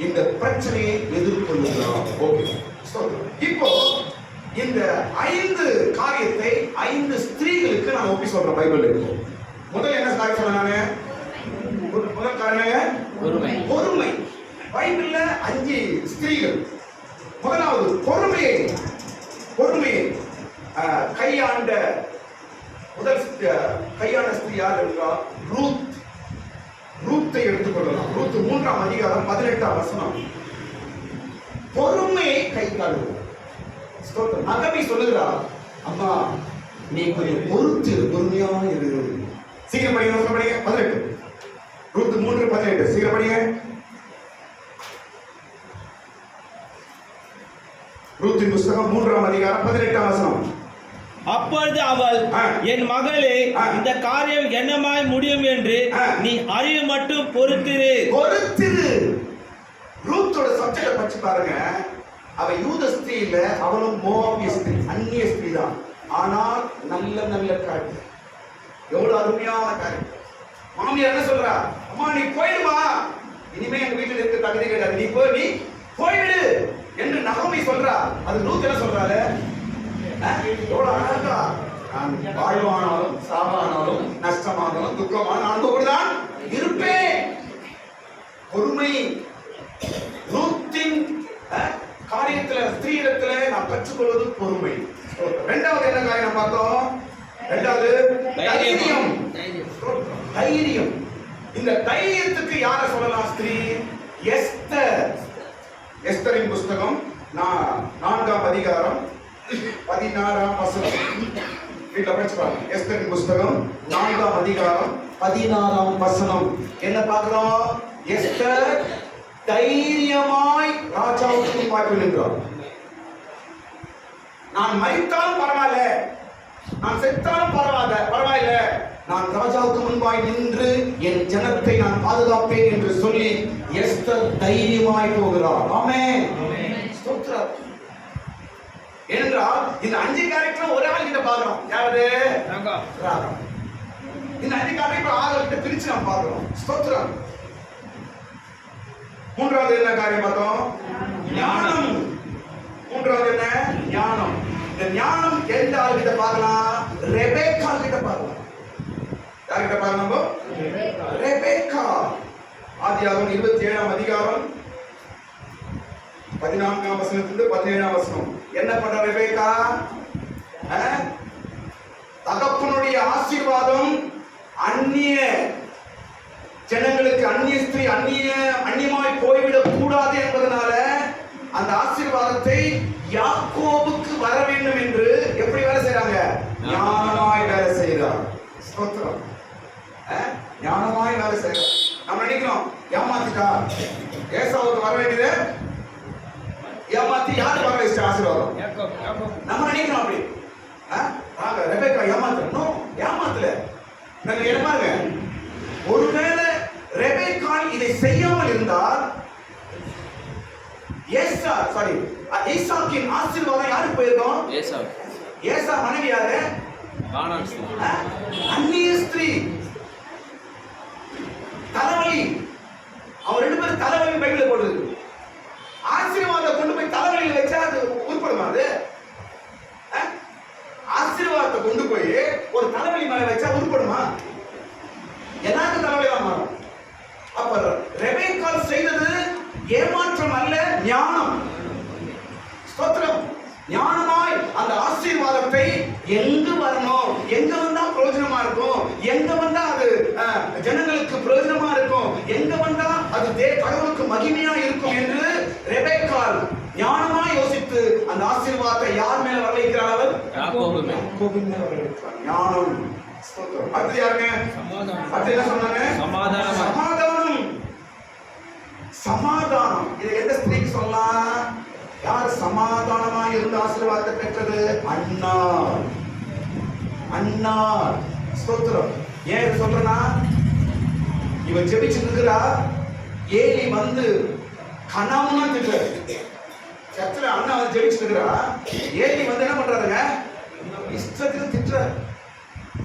இந்த பிரச்சனையை எதிர்கொள்ளுகிறார். ஓகே, இப்போ இந்த 5 காரியத்தை 5 ஸ்திரீகளுக்கு நான் ஒப்பி சொல்றேன். பைபிள் இருக்கு. முதல்ல என்ன காரியம் சொன்னாங்க? முதல் காரணம் பொறுமை. பைபிள்ல 5 ஸ்திரீகள். முதலாவது பொறுமையை கையாண்ட முதல் கையாண்ட ஸ்திரீ யார் என்றால் ரூத்தை எடுத்துக்கொள்ளலாம். ரூத் 3ஆம் அதிகாரம் 18ஆம் வசனம். பொறுமையை கை காணுவோம். நகமி சொல்லுகிறார், அம்மா நீ கொஞ்சம் பொறுத்து பொறுமையா இரு. சீக்கிரம் படிங்க, 18. ரூத் 3:18. சீக்கிரம் படிங்க. ரூத்தின் புத்தகம் 3ஆம் அதிகாரம் 18ஆம் வசனம். அப்பொழுது அவள், ஆ. என் மகளே, ஆ. இந்த காரியம் என்னமாய் முடியும் என்று ஆ. நீ அறிய மட்டும் பொறுத்திரு. பொறுத்திரு. ரூத்தோட சப்ஜெக்ட படிச்சு பாருங்க. அவ யூத ஸ்திரீ இல்ல, அவளும் மோவாபிய ஸ்திரீ, அந்நிய ஸ்திரீ தான். ஆனால் நல்ல நல்ல காரியம், எவ்வளவு அருமையான காரியம். மாமியார் என்ன சொல்றா? அம்மா நீ போயிடுமா, இனிமே எங்க வீட்டுல இருக்க தகுதி கிடையாது, நீ போய்விடு என்று நகோமி சொல்றா. அது ரூத் என்ன சொல்றாரு? எவ்வளவு அழகா, நான் வாழ்வானாலும் சாவானாலும் நஷ்டமானாலும் துக்கமான நான் இருப்பேன். பொறுமை. ரூத்தின் காரியத்துல ஸ்திரீடத்துல நான் கற்றுக்கொள்வது பொறுமை. இரண்டாவது என்ன காரியம் பார்த்தோம்? இரண்டாவது தைரியம். தைரியம். இந்த தைரியத்துக்கு யாரை சொல்லலாம்? ஸ்திரீ எஸ்தர். எஸ்தரின் புஸ்தகம் 4ஆம் அதிகாரம் 16ஆம் வசனம். வீட்டுல படிச்சு பாருங்க. எஸ்தரின் புஸ்தகம் 4ஆம் அதிகாரம் 16ஆம் வசனம். என்ன பார்க்கிறோம்? எஸ்தர் தைரியமாய் ராஜாவுக்கு முன்பாக நின்றார். நான் மரித்தாலும் பரவாயில்ல, நான் செத்தாலும் பரவாயில்ல, நான் ராஜாவுக்கு முன்பாய் நின்று என் ஜனத்தை நான் பாதுகாப்பேன் என்று சொல்லி எஸ்தர் தைரியமாய் போகிறார். ஆமென். ஸ்தோத்திரம். என்றால் இந்த 5 கேரக்டர் ஒரே ஆள் கிட்ட பார்க்கிறோம். யாரு? ராகா. இந்த 5 கேரக்டர் 6 கிட்ட பிரிச்சு நாம் பார்க்கிறோம். ஸ்தோத்திரம். மூன்றாவது என்ன காரியம் பார்த்தோம்? ஞானம். மூன்றாவது என்ன? ஞானம். இந்த ஞானம் எந்த ஆள் கிட்ட பார்க்கலாம்? ரெபேக்கா கிட்ட பார்க்கலாம். யார் கிட்ட பார்க்கலாம்? ரெபேக்கா. ஆதியாகமம் 27ஆம் அதிகாரம் 14ஆம் வசனத்திலிருந்து 17ஆம் வசனம். என்ன பண்ற ரெபேக்கா? தகப்பனுடைய ஆசீர்வாதம் அந்நிய ஜனங்களுக்கு, அந்நிய ஸ்திரீ அந்நியமாய் போய்விடக் கூடாது என்பதனால அந்த ஆசீர்வாதத்தை யாக்கோபுக்கு வர வேண்டும் என்று எப்படி வேலை செய்றாங்க? ஞானமாய் வேலை செய்கிறார். ஸ்தோத்திரம். ஞானமாய் வேலை செய்கிறார். நம்ம நினைக்கிறோம் ஏமாத்திட்டா, ஏசாவுக்கு வர வேண்டியது ஏமாத்தி யாரு வர வச்ச ஆசீர்வாதம்? நம்ம நினைக்கிறோம் அப்படி. ரெபேக்கா ஏமாத்தல. நாங்க என்ன ஒருவேளை ரெபேக்காள் இதை செய்யாமல் இருந்தால் ஈசாக்கின் ஆசீர்வாதம் யாருக்கு போயிருக்கும்? ஏசா மனைவி யாரு? அந்நிய ஸ்திரீ. தலைவலி. அவர் 2 பேரும் தலைவலி பைபிள்ல போட்டுருக்கு. ஆசீர்வாதம் கொண்டு போய் தலைவலியில் வச்சா அது உருப்படுமா? அது ஆசீர்வாதத்தை கொண்டு போய் ஒரு தலைவலி மேல வச்சா உருப்படுமா? எல்லாருக்கும் தலைவலி தான் மாறும். அப்ப ரெபேக்காள் செய்தது ஏமாற்றம் அல்ல, ஞானம். ஸ்தோத்திரம். ஞானமாய் அந்த ஆசீர்வாதத்தை எங்கு வரணும், எங்க வந்தா பிரயோஜனமா இருக்கும், எங்க வந்தா அது ஜனங்களுக்கு பிரயோஜனமா இருக்கும், எங்க வந்தா அது கடவுளுக்கு மகிமையா இருக்கும் என்று ரெபேக்காள் ஞானமாய் யோசித்து அந்த ஆசீர்வாதத்தை யார் மேல வரவைக்கிறார்? அவர் யாக்கோபின் மேல வரவைக்கிறார். ஞானம். ஸ்தோத்திரம். அடுத்து யாருங்க? அடுத்து என்ன சொன்னாங்க? சமாதானம். சமாதானம். இது எந்த ஸ்திரீக்கு சொல்லலாம்? யார் சமாதானமா இருந்து ஆசீர்வாதத்தை பெற்றது? அன்னாள். அன்னாள். ஸ்தோத்திரம். ஏன் சொல்றனா? இவன் ஜெபிச்சு இருக்கிறா. ஏலி வந்து கனாவுனா திட்டுற சர்ச்சில் அண்ணா வந்து ஜெபிச்சு இருக்கிறா. ஏலி வந்து என்ன பண்றாருங்க? இஷ்டத்துக்கு திட்டுற.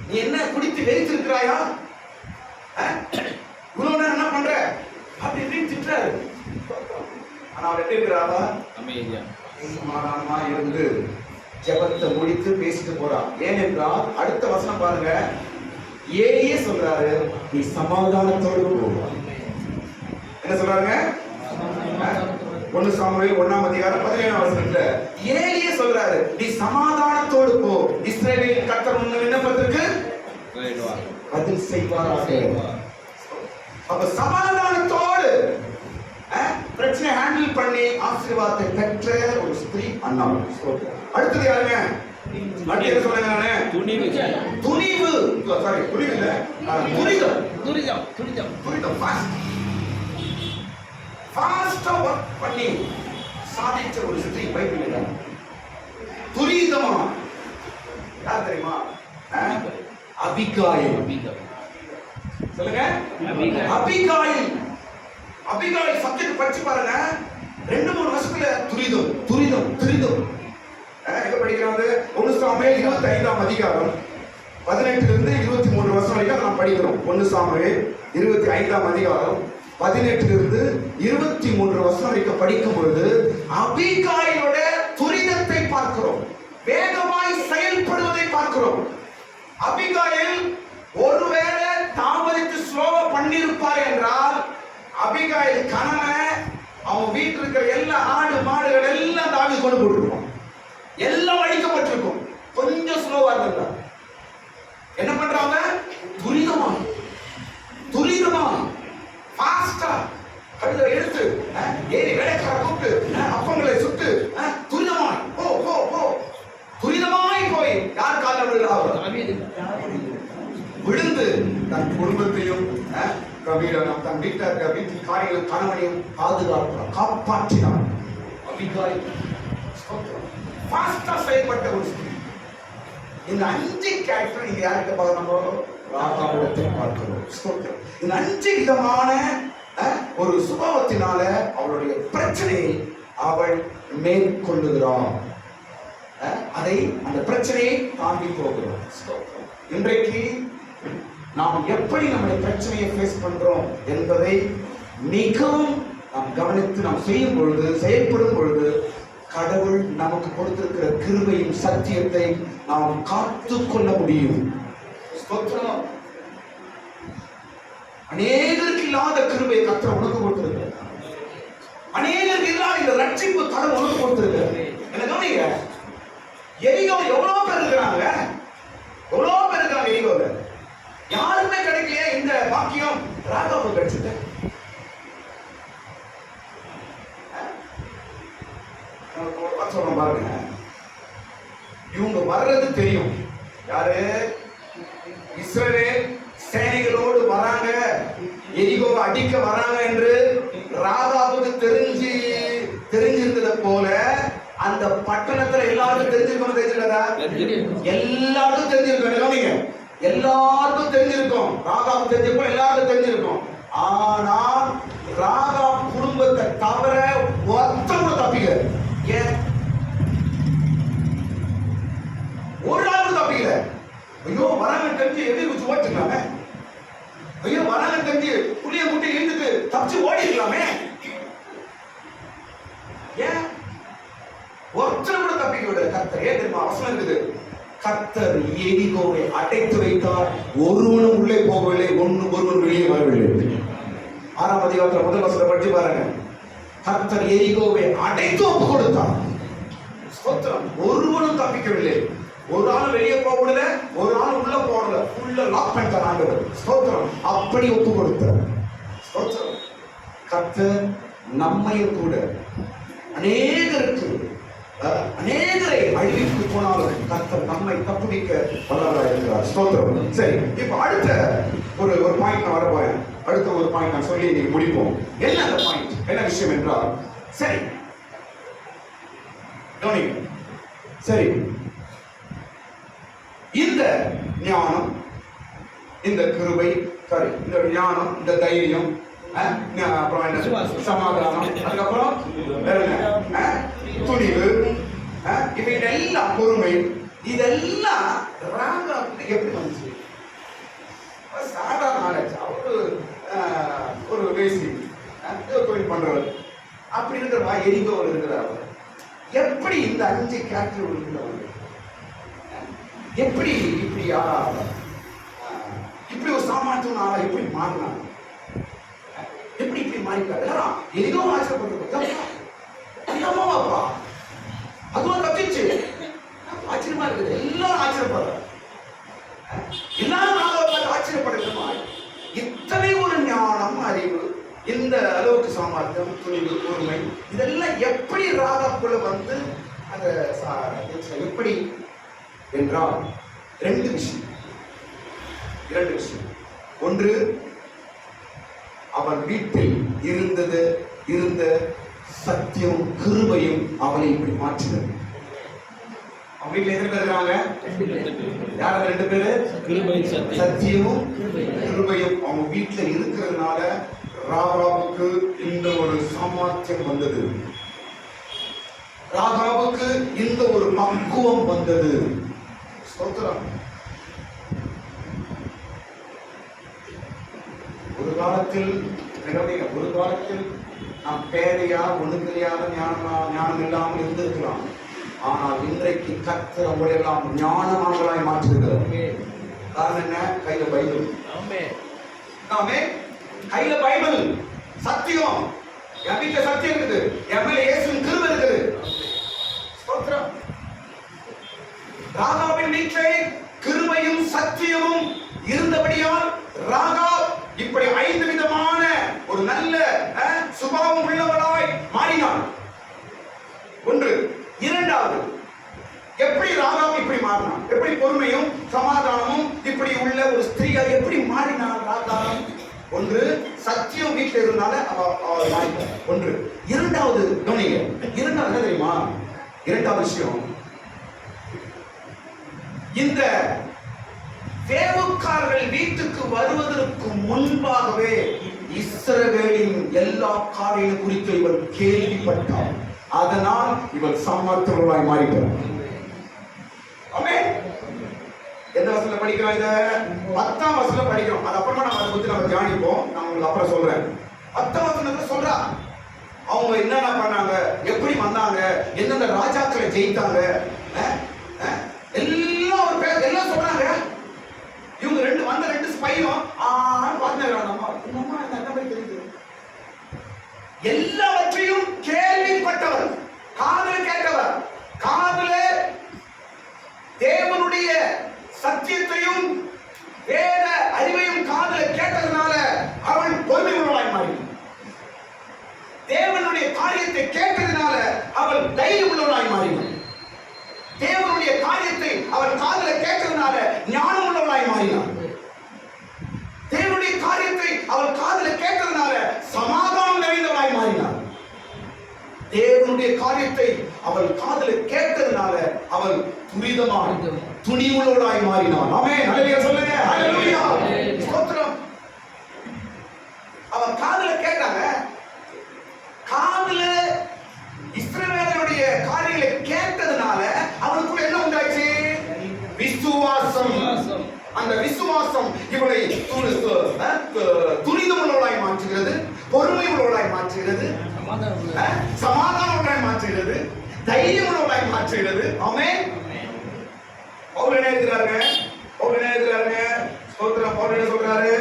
நீ என்ன குடித்து வெறித்து இருக்கிறாயா? இவ்வளவு நேரம் என்ன பண்ற அப்படி இப்படின்னு திட்டுறாரு. ஆனா அவர் எப்படி இருக்கிறாரா? சமாதானமா இருந்து ஜெபத்தை முடித்து பேசிட்டு போறான். ஏனென்றால் அடுத்த வசனம் பாருங்க. ஏலியே சொல்றாரு, நீ சமாதானத்தோடு போ. என்ன சொல்றாருங்க? 1 சாமுவேல் 1ஆம் அதிகாரம் 17ஆம் வசனத்துல ஏலியே சொல்றாரு, நீ சமாதானத்தோடு போ, இஸ்ரவேலின் கர்த்தர் உன் விண்ணப்பத்திற்கு பதில் செய்வாராக. அப்ப சமாதானத்தோடு பிரச்சனை ஹேண்டில் பண்ணி ஆசீர்வாதத்தை பெற்ற ஒரு ஸ்திரீ அன்னாள். அடுத்தது யாருங்க? அடுத்து என்ன சொல்லுங்க? நானே துணிவு. சாரி, துணிவு இல்ல, துரிதம். ஃபாஸ்டா வர்க் பண்ணி சாதிச்ச ஒரு ஸ்திரீ பைபிள்ல துரிதமா. யார் தெரியுமா? அபிகாயில். சொல்லுங்க, அபிகாயில். அபிகாயில் சப்ஜெக்ட் படிச்சு பாருங்க. 2-3 வருஷத்துல துரிதம் துரிதம் துரிதம். எங்க படிக்கிறாங்க? 1 சாமுவேல் 25ஆம் அதிகாரம் 18 இருந்து 23 வருஷம் வரைக்கும் நாம் படிக்கிறோம். 1 சாமுவேல் 25ஆம் அதிகாரம் 18 இருந்து 23 வருஷம் வரைக்கும் படிக்கும் பொழுது அபிகாயிலோட துரிதத்தை பார்க்கிறோம், வேகமாய் செயல்படுவதை பார்க்கிறோம். அபிகாயில் ஒருவேளை தாமதித்து ஸ்லோவா பண்ணிருப்பார் என்றால், அபிகாயில் கணவன் அவன் வீட்டில் இருக்கிற எல்லா ஆடு மாடுகள் எல்லாம் தாவி கொண்டு போட்டுருப்பான், எல்லாம் அழிக்கப்பட்டிருக்கும். கொஞ்சம் ஸ்லோவா இருந்தா என்ன பண்றாங்க? துரிதமா துரிதமா ஃபாஸ்டா கழுதை எடுத்து ஏறி வேலைக்கார கூப்பிட்டு அப்பங்களை சுட்டு துரிதமாய் போ போ போ துரிதமாய் போய் யார் கால விழுந்து தன் குடும்பத்தையும் தன் வீட்டில் காரியங்களும் கணவனையும் பாதுகாப்பார், காப்பாற்றினார். அபிகாயில் ஃபாஸ்டா செயல்பட்ட ஒரு ஸ்திரீ. இந்த 5 கேரக்டர் நீங்க யார்கிட்ட பார்க்கணும்? ராகாவிடத்தை பார்க்கிறோம். இந்த 5 விதமான ஒரு சுபாவத்தினால அவளுடைய பிரச்சனையை அவள் மேற்கொள்ளுகிறாள். அந்த பிரச்சனையை தாண்டி போகிறோம். இன்றைக்கு நாம் எப்படி நம்முடைய பிரச்சனையை ஃபேஸ் பண்றோம் என்பதை மிகவும் நாம் கவனித்து நாம் செய்யும் பொழுது, செயல்படும் பொழுது, கடவுள் நமக்கு கொடுத்திருக்கிற கிருபையும் சத்தியத்தை நாம் காத்து கொள்ள முடியும். அநேகருக்கு இல்லாத கிருபை கர்த்தர் உனக்கு கொடுத்திருக்கிறார். அநேகருக்கு இல்லாத இந்த ரட்சிப்பு கடவுள் உனக்கு கொடுத்திருக்கிறார். என்ன கவனிங்க, எரிகோ எவ்வளவு பேர் இருக்கிறாங்க, எவ்வளவு பேர் இருக்காங்க எரிகோல. யாருமே கிடைக்கலையே இந்த பாக்கியம் ராகாவுக்கு கிடைச்சிட்டு. சொல்றோம் பாருங்க, இவங்க வர்றது தெரியும். யாரு? இஸ்ரவேல் சேனைகளோடு வராங்க, எரிகோவை அடிக்க வராங்க என்று ராகாவுக்கு தெரிஞ்சிருந்தது போல அந்த பட்டணத்துல எல்லாருக்கும் தெரிஞ்சிருக்கணும். தெரிஞ்சிருக்கா? எல்லாருக்கும் தெரிஞ்சிருக்கோம். எல்லாருக்கும் தெரிஞ்சிருக்கும். ராகாவுக்கு தெரிஞ்சிருக்கும், எல்லாருக்கும் தெரிஞ்சிருக்கும். ஆனா ராகா குடும்பத்தை தவிர ஒருத்தவங்க தப்பிக்க. ஏன்? ஒரு ஆளும் தப்பிக்கல. ஐயோ வராங்க தெரிஞ்சு எதிர்த்து ஓட்டிக்கலாமே, ஐயோ வராங்க தெரிஞ்சு புளிய முட்டி இழுத்துட்டு தப்பிச்சு ஓடிக்கலாமே. ஏன் ஒருத்தர் கூட தப்பிக்க விட கர்த்தர்? ஏன் தெரியுமா? அவசரம் இருக்குது. கர்த்தர் எரிகோவை அடைத்து வைத்தார், ஒருவனும் உள்ளே போகவில்லை, ஒருவன் வெளியே வரவில்லை. 6ஆம் அதிகாரத்தில் முதல் வசனத்தை படிச்சு பாருங்க. கர்த்தர் எரிகோவை அடைத்து ஒப்பு கொடுத்தார். ஒருவனும் தப்பிக்கவில்லை. ஒரு ஆள் வெளியே போகல, ஒரு ஆள் உள்ள போகல, உள்ள லாக் பண்ணிட்டார் ஆண்டவர். ஸ்தோத்திரம். அப்படி ஒப்பு கொடுத்தார். ஸ்தோத்திரம். கர்த்தர் நம்மையும் கூட அநேகரை அழிவுக்கு போனாலும் கர்த்தர் நம்மை தப்புவிக்க வல்லவராய் இருக்கிறார். ஸ்தோத்திரம். சரி, இப்ப அடுத்த ஒரு பாயிண்ட் நான் வரப்போறேன். அடுத்த ஒரு பாயிண்ட் நான் சொல்லி நீங்க முடிப்போம். என்ன அந்த பாயிண்ட்? என்ன விஷயம் என்றால், சரி சரி, இந்த ஞானம், இந்த கிருபை, சரி, இந்த ஞானம், இந்த தைரியம், அப்புறம் என்ன, சமாதானம், அதுக்கப்புறம் துணிவு, இவையெல்லாம் பொறுமை, இதெல்லாம் ராகாவுக்கு எப்படி வந்துச்சு? சாதாரண நாலேஜ். அவரு ஒரு வேசி தொழில் பண்றவர், அப்படி இருக்கிறவா எரிகோவில் இருக்கிறார். எப்படி இந்த 5 கேரக்டர் இருக்கிறவங்க எப்படி இப்படி இப்படி ஒரு சாமானியமான ஆளா எப்படி மாறினாங்க? எப்படி இப்படி மாறிட்டாங்க? எரிகோ ஆச்சரியப்பட்டிருக்கோம். அதுவும் தப்பிச்சு. ஆச்சரியமா இருக்குது. எல்லாரும் ஆச்சரியப்படுறாங்க. எல்லாரும் ஆச்சரியப்படுறோமா? இத்தனை ஒரு ஞானம், அறிவு, இந்த அளவுக்கு சாமர்த்தியம், துணிவு, பொறுமை, இதெல்லாம் எப்படி ராகாக்குள்ள வந்து அந்த எப்படி என்றால் 2 விஷயம். ஒன்று, அவன் வீட்டில் இருந்த சத்தியம், கிருபையும் அவனை இப்படி மாற்றினது. அவங்க வீட்டுல எத்தனை பேர் இருக்காங்க? யார் அந்த 2 பேரு? கிருபை சத்தியம். சத்தியமும் கிருபையும் அவங்க வீட்டுல இருக்கிறதுனால ராகாவுக்கு இந்த ஒரு சாமர்த்தியம் வந்தது. ராகாவுக்கு இந்த ஒரு பக்குவம் வந்தது. ஸ்தோத்திரம். ஒரு காலத்தில் நாம் பேரையா ஒண்ணு தெரியாத ஞானம் இல்லாமல் இருந்திருக்கலாம். ஆனால் இன்றைக்கு கர்த்தர் அவங்களை எல்லாம் ஞானமானவர்களாய் மாற்றிருக்கிறார். காரணம் என்ன? கையில பைபிள். ஆமே. கையில பைபிள் சத்தியம். என் வீட்டுல சத்தியம் இருக்குது. என் மேல இயேசுவின் கிருபை இருக்குது. ஸ்தோத்திரம். ராகாவின் வீட்டிலே கிருபையும் சத்தியமும் இருந்தபடியால் ராகாப் இப்படி 5 விதமான ஒரு நல்ல சுபாவம் உள்ளவளாய் மாறினாள். ஒன்று. இரண்டாவது, எப்படி ராகாப் இப்படி மாறினாள்? எப்படி பொறுமையும் சமாதானமும் இப்படி உள்ள ஒரு ஸ்திரீயாக எப்படி மாறினாள் ராகாப்? ஒன்று, சத்தியம் வீட்டில் இருந்தால அவள் மாறினாள். ஒன்று. இரண்டாவது கவனிங்க. இரண்டாவது என்ன தெரியுமா? இரண்டாவது விஷயம், இந்த வேவுக்காரர்கள் வீட்டுக்கு வருவதற்கு முன்பாகவே இஸ்ரவேலின் எல்லா காரியங்களும் குறித்து இவர் கேள்விப்பட்டார். அதனால் இவர் சாமர்த்தியமாய் மாறினார். ஆமென். எந்த வசனத்துல படிக்கிறோம்? இத 10ஆம் வசனத்துல படிக்கிறோம். அது அப்புறமா நம்ம அதை பத்தி நம்ம தியானிப்போம். நான் உங்களுக்கு அப்புறம் சொல்றேன். 10ஆம் வசனத்துல சொல்றா அவங்க என்னென்ன பண்ணாங்க, எப்படி வந்தாங்க, எந்தெந்த ராஜாக்களை ஜெயித்தாங்க, எல்லாம் சொல்றாங்க. இவங்க வந்த 2 ஸ்பையும் எல்லாவற்றையும் கேள்விப்பட்டவர், காதில் கேட்டவர், காதில் தேவனுடைய சத்தியத்தையும் வேத அறிவையும் காதில் கேட்டதுனால அவள் பொறுமை உள்ளவளாய் மாறினாள். தேவனுடைய காரியத்தை கேட்டதுனால அவள் தைரியம் உள்ளவளாய் மாறினாள். தேவனுடைய காரியத்தை அவள் காதில் கேட்டதுனால ஞானம் உள்ளவளாய் மாறினாள். தேவனுடைய காரியத்தை அவள் காதில் கேட்டதுனால சமாதானம் நிறைந்தவளாய் மாறினாள். தேவனுடைய காரியத்தை அவள் காதில் கேட்டதுனால அவள் துரிதமாய் துணிவுள்ளவளாய் மாறினாள். ஆமென். ஹல்லேலூயா சொல்லுங்க. ஹல்லேலூயா. ஸ்தோத்திரம். அவள் காதில் கேட்டாங்க. காதில் இஸ்ரவேலுடைய காரியங்களை கேட்டதுனால அவளுக்குள்ள என்ன உண்டாச்சு? விசுவாசம். அந்த விசுவாசம் இவளை துரிதம் உள்ளவளாய் மாற்றுகிறது, பொறுமை உள்ளவளாய் மாற்றுகிறது, சமாதானம் உள்ளவளாய் மாற்றுகிறது, தைரியம் உள்ளவளாய் மாற்றுகிறது. ஆமென். பவுல் என்ன எழுதுறாருங்க? ஸ்தோத்திரம். பவுல் என்ன சொல்றாரு?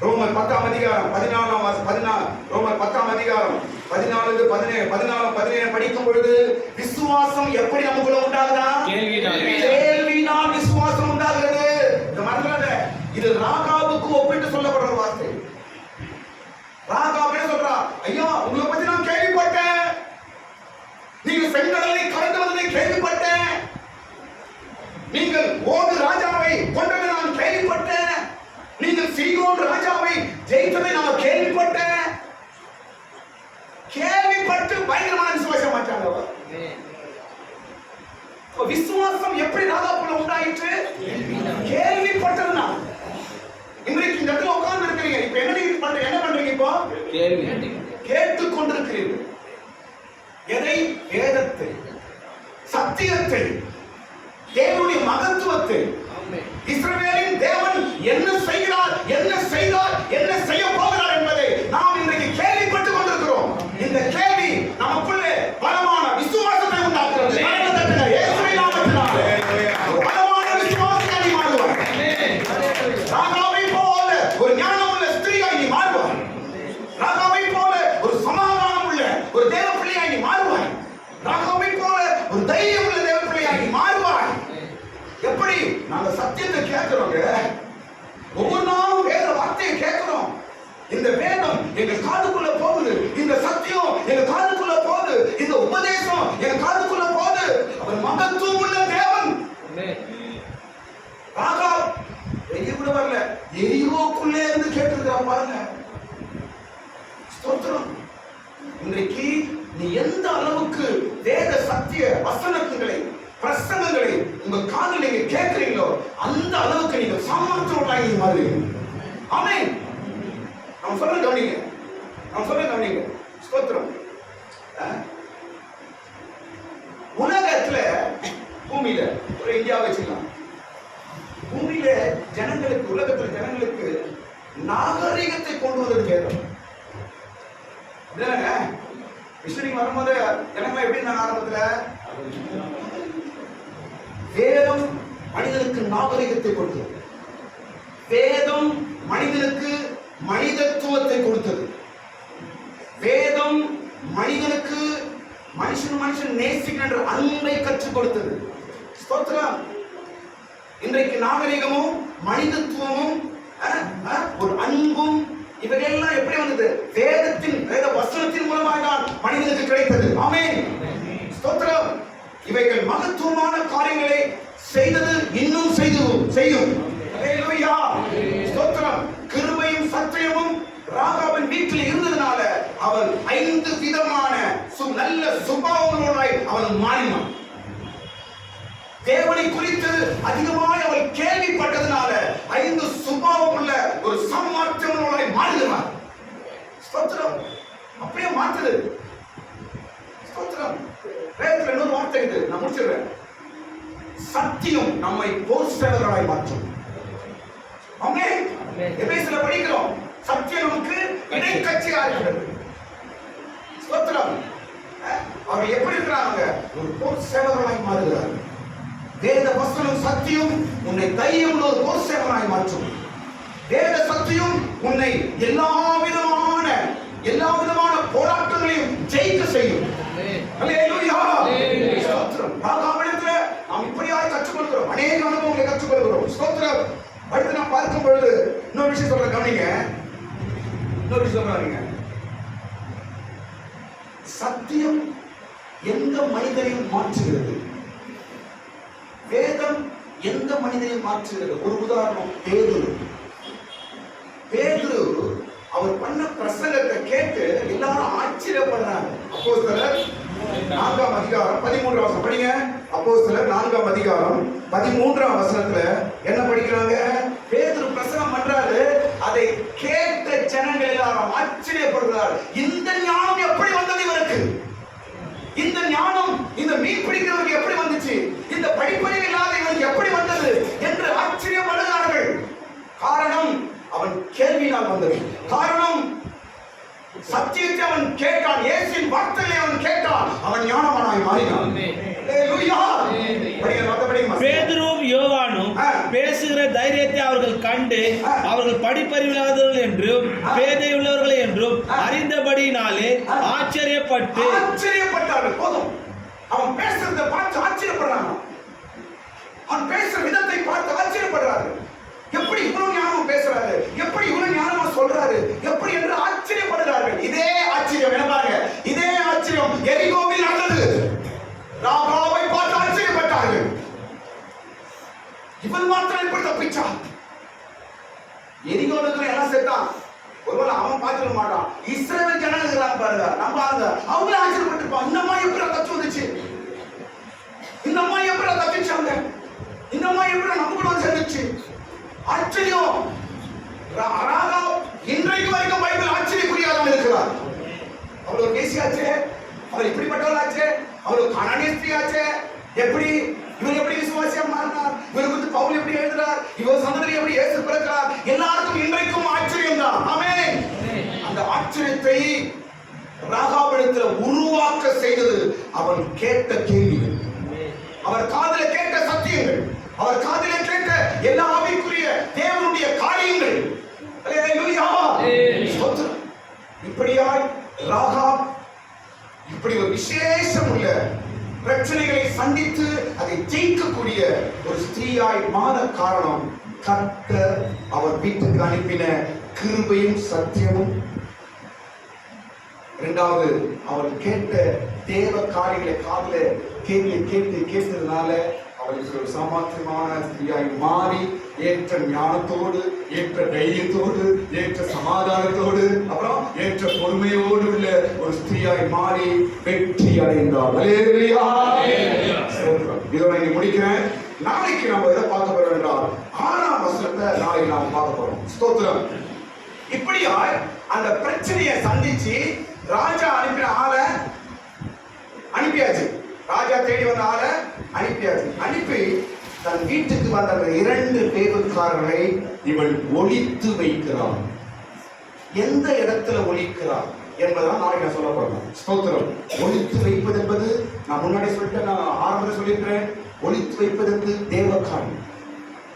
ரோமர் 10ஆம் அதிகாரம் 14 ரோமர் 10ஆம் அதிகாரம் 14-17 படிக்கும் பொழுது விசுவாசம் எப்படி நமக்குள்ள உண்டாகுதா? கேள்வினால் விசுவாசம் உண்டாகிறது. இந்த மறந்துடாத, இது ராகாவுக்கு ஒப்பிட்டு சொல்லப்படுற வார்த்தை. ராகாப் என்ன சொல்றா? ஐயா, உங்களை பத்தி நான் கேள்விப்பட்டேன். நீங்க செங்கடலை கடந்து வந்ததை கேள்விப்பட்டேன். நீங்கள் ஓது ராஜாவை கொண்டதை நான் கேள்விப்பட்டேன். நீங்கள் சீகோன் ராஜாவை ஜெயித்ததை நான் கேள்விப்பட்டேன். கேள்விப்பட்டு பயங்கரமான விசுவாசம் மாட்டாங்க. விசுவாசம் எப்படி ராகாப்புல உண்டாயிற்று? கேள்விப்பட்டதுனா. இன்றைக்கு இந்த இடத்துல உட்கார்ந்து இருக்கிறீங்க. இப்ப என்ன பண்றீங்க? இப்போ கேட்டுக் கொண்டிருக்கிறீர்கள். எதை? வேதத்தை, சத்தியத்தை, தேவனுடைய மகத்துவத்தை. இஸ்ரவேலின் தேவன் என்ன செய்கிறார், என்ன செய்தார், என்ன செய்ய போகிறார் என்பதை நாம் இன்றைக்கு கேள்விப்பட்டுக் கொண்டிருக்கிறோம். இந்த கேள்வி நமக்குள்ளே பலமான விசுவாசத்தை உண்டாக்குகிறது. இயேசுவின் நாமத்தினாலே பலமான விசுவாசத்தை நீ மாறுவாய். ராகாவை போல ஒரு ஞானமுள்ள ஸ்திரீயாய் நீ மாறுவாய். ராகாவை போல ஒரு சமாதானம் உள்ள ஒரு தேவ பிள்ளையாய் நீ மாறுவாய். ராகாவை போல ஒரு தைரியம் உள்ள தேவ பிள்ளையாய் நீ மாறுவாய். எப்படி? நாங்க சத்தியத்தை கேட்கிறோங்க. ஒவ்வொரு நாளும் வேத வார்த்தையை கேட்கிறோம். இந்த வேதம் எங்க காதுக்குள்ள போகுது. இந்த சத்தியம் எங்க காதுக்குள்ள போகுது. இந்த உபதேசம் எங்க காதுக்குள்ள போகுது. அவர் மகத்துவம் உள்ள தேவன். ராகாப் வெளியே கூட வரல, எரியோக்குள்ளே இருந்து கேட்டிருக்கான் பாருங்க. ஸ்தோத்திரம். இன்றைக்கு நீ எந்த அளவுக்கு வேத சத்திய வசனங்களை பிரசங்கங்களை உங்க காதில் நீங்க கேட்கிறீங்களோ அந்த அளவுக்கு நீங்க சாமர்த்தியம் நீங்க மாறுவீங்க. ஆமென். நான் சொல்ல கவனிங்க. ஸ்தோத்திரம். உலகத்துல பூமியில ஒரு இந்தியா வச்சுக்கலாம். பூமியில ஜனங்களுக்கு, உலகத்துல ஜனங்களுக்கு நாகரிகத்தை கொண்டு வந்தது வேதம். அப்படிதானங்க? மிஷனரி வரும்போது ஜனங்க எப்படி இருந்தாங்க? ஆரம்பத்துல வேதம் மனிதனுக்கு நாகரிகத்தை கொடுத்தது. வேதம் மனிதனுக்கு மனிதத்துவத்தை கொடுத்தது. வேதம் மனிதனுக்கு மனுஷன் நேசிக்கின்ற அன்பை கற்றுக் கொடுத்தது. ஸ்தோத்திரம். இன்றைக்கு நாகரிகமும் மனிதத்துவமும் ஒரு அன்பும் இவையெல்லாம் எப்படி வந்தது? வேத வசனத்தின் மூலமாக தான் மனிதனுக்கு கிடைத்தது. ஆமென். ஸ்தோத்திரம். இவைகள் மகத்துவமான காரியங்களை செய்தது, இன்னும் செய்யும். ஹல்லேலூயா. ஸ்தோத்திரம். கிருபையும் சத்தியமும் ராகாவின் வீட்டில் இருந்ததனால அவள் 5 விதமான நல்ல சுபாவங்களோடு அவள் மாறினான். தேவனை குறித்து அதிகமாக அவள் கேள்விப்பட்டதனால 5 சுபாவம் உள்ள ஒரு சமார்த்தங்களோடு மாறினார். ஸ்தோத்திரம். அப்படியே மாற்றுது. ஸ்தோத்திரம். வேதத்துல இன்னொரு வார்த்தை இது, நான் முடிச்சிடுறேன். சத்தியம் நம்மை போர் சேவகராய் மாற்றும். ஆமென். எபேசியர்ல படிக்கிறோம், சத்தியம் நமக்கு இடைக்கட்சியா இருக்கிறது. ஸ்தோத்திரம். அவர் எப்படி இருக்கிறாங்க? ஒரு போர் சேவகராய் மாறுகிறார். வேத வசனம் சத்தியம் உன்னை தைரியம் உள்ள ஒரு போர் சேவகராய் மாற்றும். வேத சத்தியம் உன்னை எல்லா விதமான போராட்டங்களையும் ஜெயிக்க செய்யும். ஹல்லேலூயா. ஸ்தோத்திரம். ராகாவிடத்துல நாம் இப்படியாய் கற்றுக்கொள்கிறோம். அநேக அனுபவங்களை கற்றுக்கொள்கிறோம். ஸ்தோத்திரம். அடுத்து நான் பார்க்கும் பொழுது இன்னொரு விஷயம் சொல்ற கவனிங்க. சத்தியம் எந்த மனிதனையும் மாற்றுகிறது. வேதம் எந்த மனிதனையும் மாற்றுகிறது. ஒரு உதாரணம், பேதுரு அவர் பண்ண பிரசங்கத்தை கேட்டு எல்லாரும் ஆச்சரியப்படுறாங்க. அப்போஸ்தலர் 4ஆம் அதிகாரம் 13ஆம் வசனம் படிங்க. அப்போஸ்தலர் 4ஆம் அதிகாரம் 13ஆம் வசனத்துல என்ன படிக்கிறாங்க? பேதுரு பிரசங்கம் பண்றாரு. அதை கேட்ட ஜனங்கள் எல்லாரும் ஆச்சரியப்படுறார். இந்த ஞானம் எப்படி வந்தது இவருக்கு? இந்த ஞானம் இந்த மீன் பிடிக்கிறவருக்கு எப்படி வந்துச்சு? இந்த படிப்பறிவு இல்லாத இவருக்கு எப்படி வந்தது என்று ஆச்சரியப்படுகிறார்கள். காரணம் அவன் கேள்வியினால் வந்தது. காரணம் சத்தியத்தை அவன் கேட்டான். இயேசுவின் வார்த்தையை அவன் கேட்டான். அவன் ஞானவானாய் மாறினான். ஹல்லேலூயா. பேதுருவும் யோவானும் பேசுகிற தைரியத்தை அவர்கள் கண்டு அவர்கள் படிப்பறிவில்லாதவர்கள் என்றும் பேதையுள்ளவர்கள் என்றும் அறிந்தபடியினாலே ஆச்சரியப்பட்டார்கள். போதும். அவன் பேசுறதை பார்த்து ஆச்சரியப்படுறாங்க. அவன் பேசுற விதத்தை பார்த்து ஆச்சரியப்படுறாரு. எப்படி இவ்வளவு ஞானம் பேசுறாரு? எப்படி இவ்வளவு ஞானமா சொல்றாரு? எப்படி என்று ஆச்சரியப்படுகிறார்கள். இதே ஆச்சரியம் என்ன பாருங்க, இதே ஆச்சரியம் எரிகோவில் நடந்தது. ராகாவை பார்த்து ஆச்சரியப்பட்டார்கள். இவன் மாத்திரம் எப்படி தப்பிச்சா? எரிகோவுக்கு எல்லாம் செத்தான். ஒருவேளை அவன் பார்த்துக்க மாட்டான். இஸ்ரவேல் ஜனங்கள் பாருங்க, நம்ம அவங்க ஆச்சரியப்பட்டிருப்பான். இந்த அம்மா எப்படி தச்சு வந்துச்சு? இந்த அம்மா எப்படி தப்பிச்சாங்க? இந்த அம்மா எப்படி நம்ம கூட சேர்ந்துச்சு? ஆச்சரியம். இன்றைக்கு வரைக்கும் பைபிள் ஆச்சரியக்குரியாதான் இருக்கிறார். அவர் ஒரு பேசியாச்சு, அவர் இப்படிப்பட்டவராச்சு, அவர் ஒரு கணானியஸ்திரியாச்சு. எப்படி இவர் எப்படி விசுவாசியா மாறினார்? இவர் குறித்து பவுல் எப்படி எழுதுறார்? இவர் சந்ததி எப்படி இயேசு பிறக்கிறார்? எல்லாருக்கும் இன்றைக்கும் ஆச்சரியம் தான். ஆமென். அந்த ஆச்சரியத்தை ராகாவிடத்துல உருவாக்க செய்தது அவன் கேட்ட கேள்விகள், அவர் காதில கேட்ட சத்தியங்கள், அவர் காதில கேட்ட எல்லா ஆவிக்குரிய தேவனுடைய காரியங்கள். ஹல்லேலூயா. ஸ்தோத்திரம். இப்படியாய் ராகாப் இப்படி ஒரு விசேஷம் உள்ள பிரச்சனைகளை சந்தித்து அதை ஜெயிக்கக்கூடிய ஒரு ஸ்திரீயாய் மாற காரணம் கர்த்தர் அவர் வீட்டுக்கு அனுப்பின கிருபையும் சத்தியமும். இரண்டாவது, அவர் கேட்ட தேவ காரியங்களை காதுல கேட்டதுனால அவளுக்கு ஒரு சாமர்த்தியமான ஸ்திரீயாய் மாறி ஏற்ற ஞானத்தோடு, ஏற்ற தைரியத்தோடு, ஏற்ற சமாதானத்தோடு, அப்புறம் ஏற்ற பொறுமையோடு உள்ள ஒரு ஸ்திரீயாய் மாறி வெற்றி அடைந்தார். ஹல்லேலூயா. இதோட இங்க முடிக்கிறேன். நாளைக்கு நம்ம எதை பார்க்க போறோம் என்றால் 6ஆம் வசனத்தை நாளைக்கு நாம பார்க்க போறோம். ஸ்தோத்திரம். இப்படியா அந்த பிரச்சனையை சந்திச்சு ராஜா அனுப்பின ஆளை அனுப்பியாச்சு. ராஜா தேடி வந்த ஆளை அனுப்பியாச்சு. அனுப்பி தன் வீட்டுக்கு வந்த அந்த 2 வேவுக்காரர்களை இவன் ஒளித்து வைக்கிறான். எந்த இடத்துல ஒளிக்கிறான் என்பதான் நாளைக்கு நான் சொல்ல போறேன். ஸ்தோத்திரம். ஒளித்து வைப்பது என்பது நான் முன்னாடி சொல்லிட்டேன், நான் ஆரம்பத்தில் சொல்லியிருக்கிறேன். ஒளித்து வைப்பது என்பது தேவ காரியம்,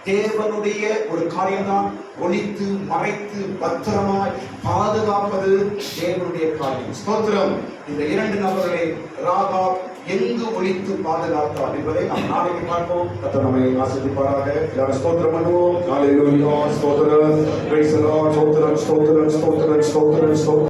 தேவனுடைய ஒரு காரியம்தான். ஒளித்து மறைத்து பத்திரமாய் பாதுகாப்பது தேவனுடைய காரியம். ஸ்தோத்திரம். இந்த 2 நபர்களை ராகாப் எங்கு ஒளித்து பாதுகாத்தார் என்பதை நாம் நாளைக்கு பார்ப்போம். கர்த்தர் நம்மை ஆசீர்வதிப்பாராக. எல்லாரும் ஸ்தோத்திரம் பண்ணுவோம். ஹல்லேலூயா. ஸ்தோத்திரம். Praise the Lord. ஸ்தோத்திரம், ஸ்தோத்திரம், ஸ்தோத்திரம், ஸ்தோத்திரம், ஸ்தோத்திரம்.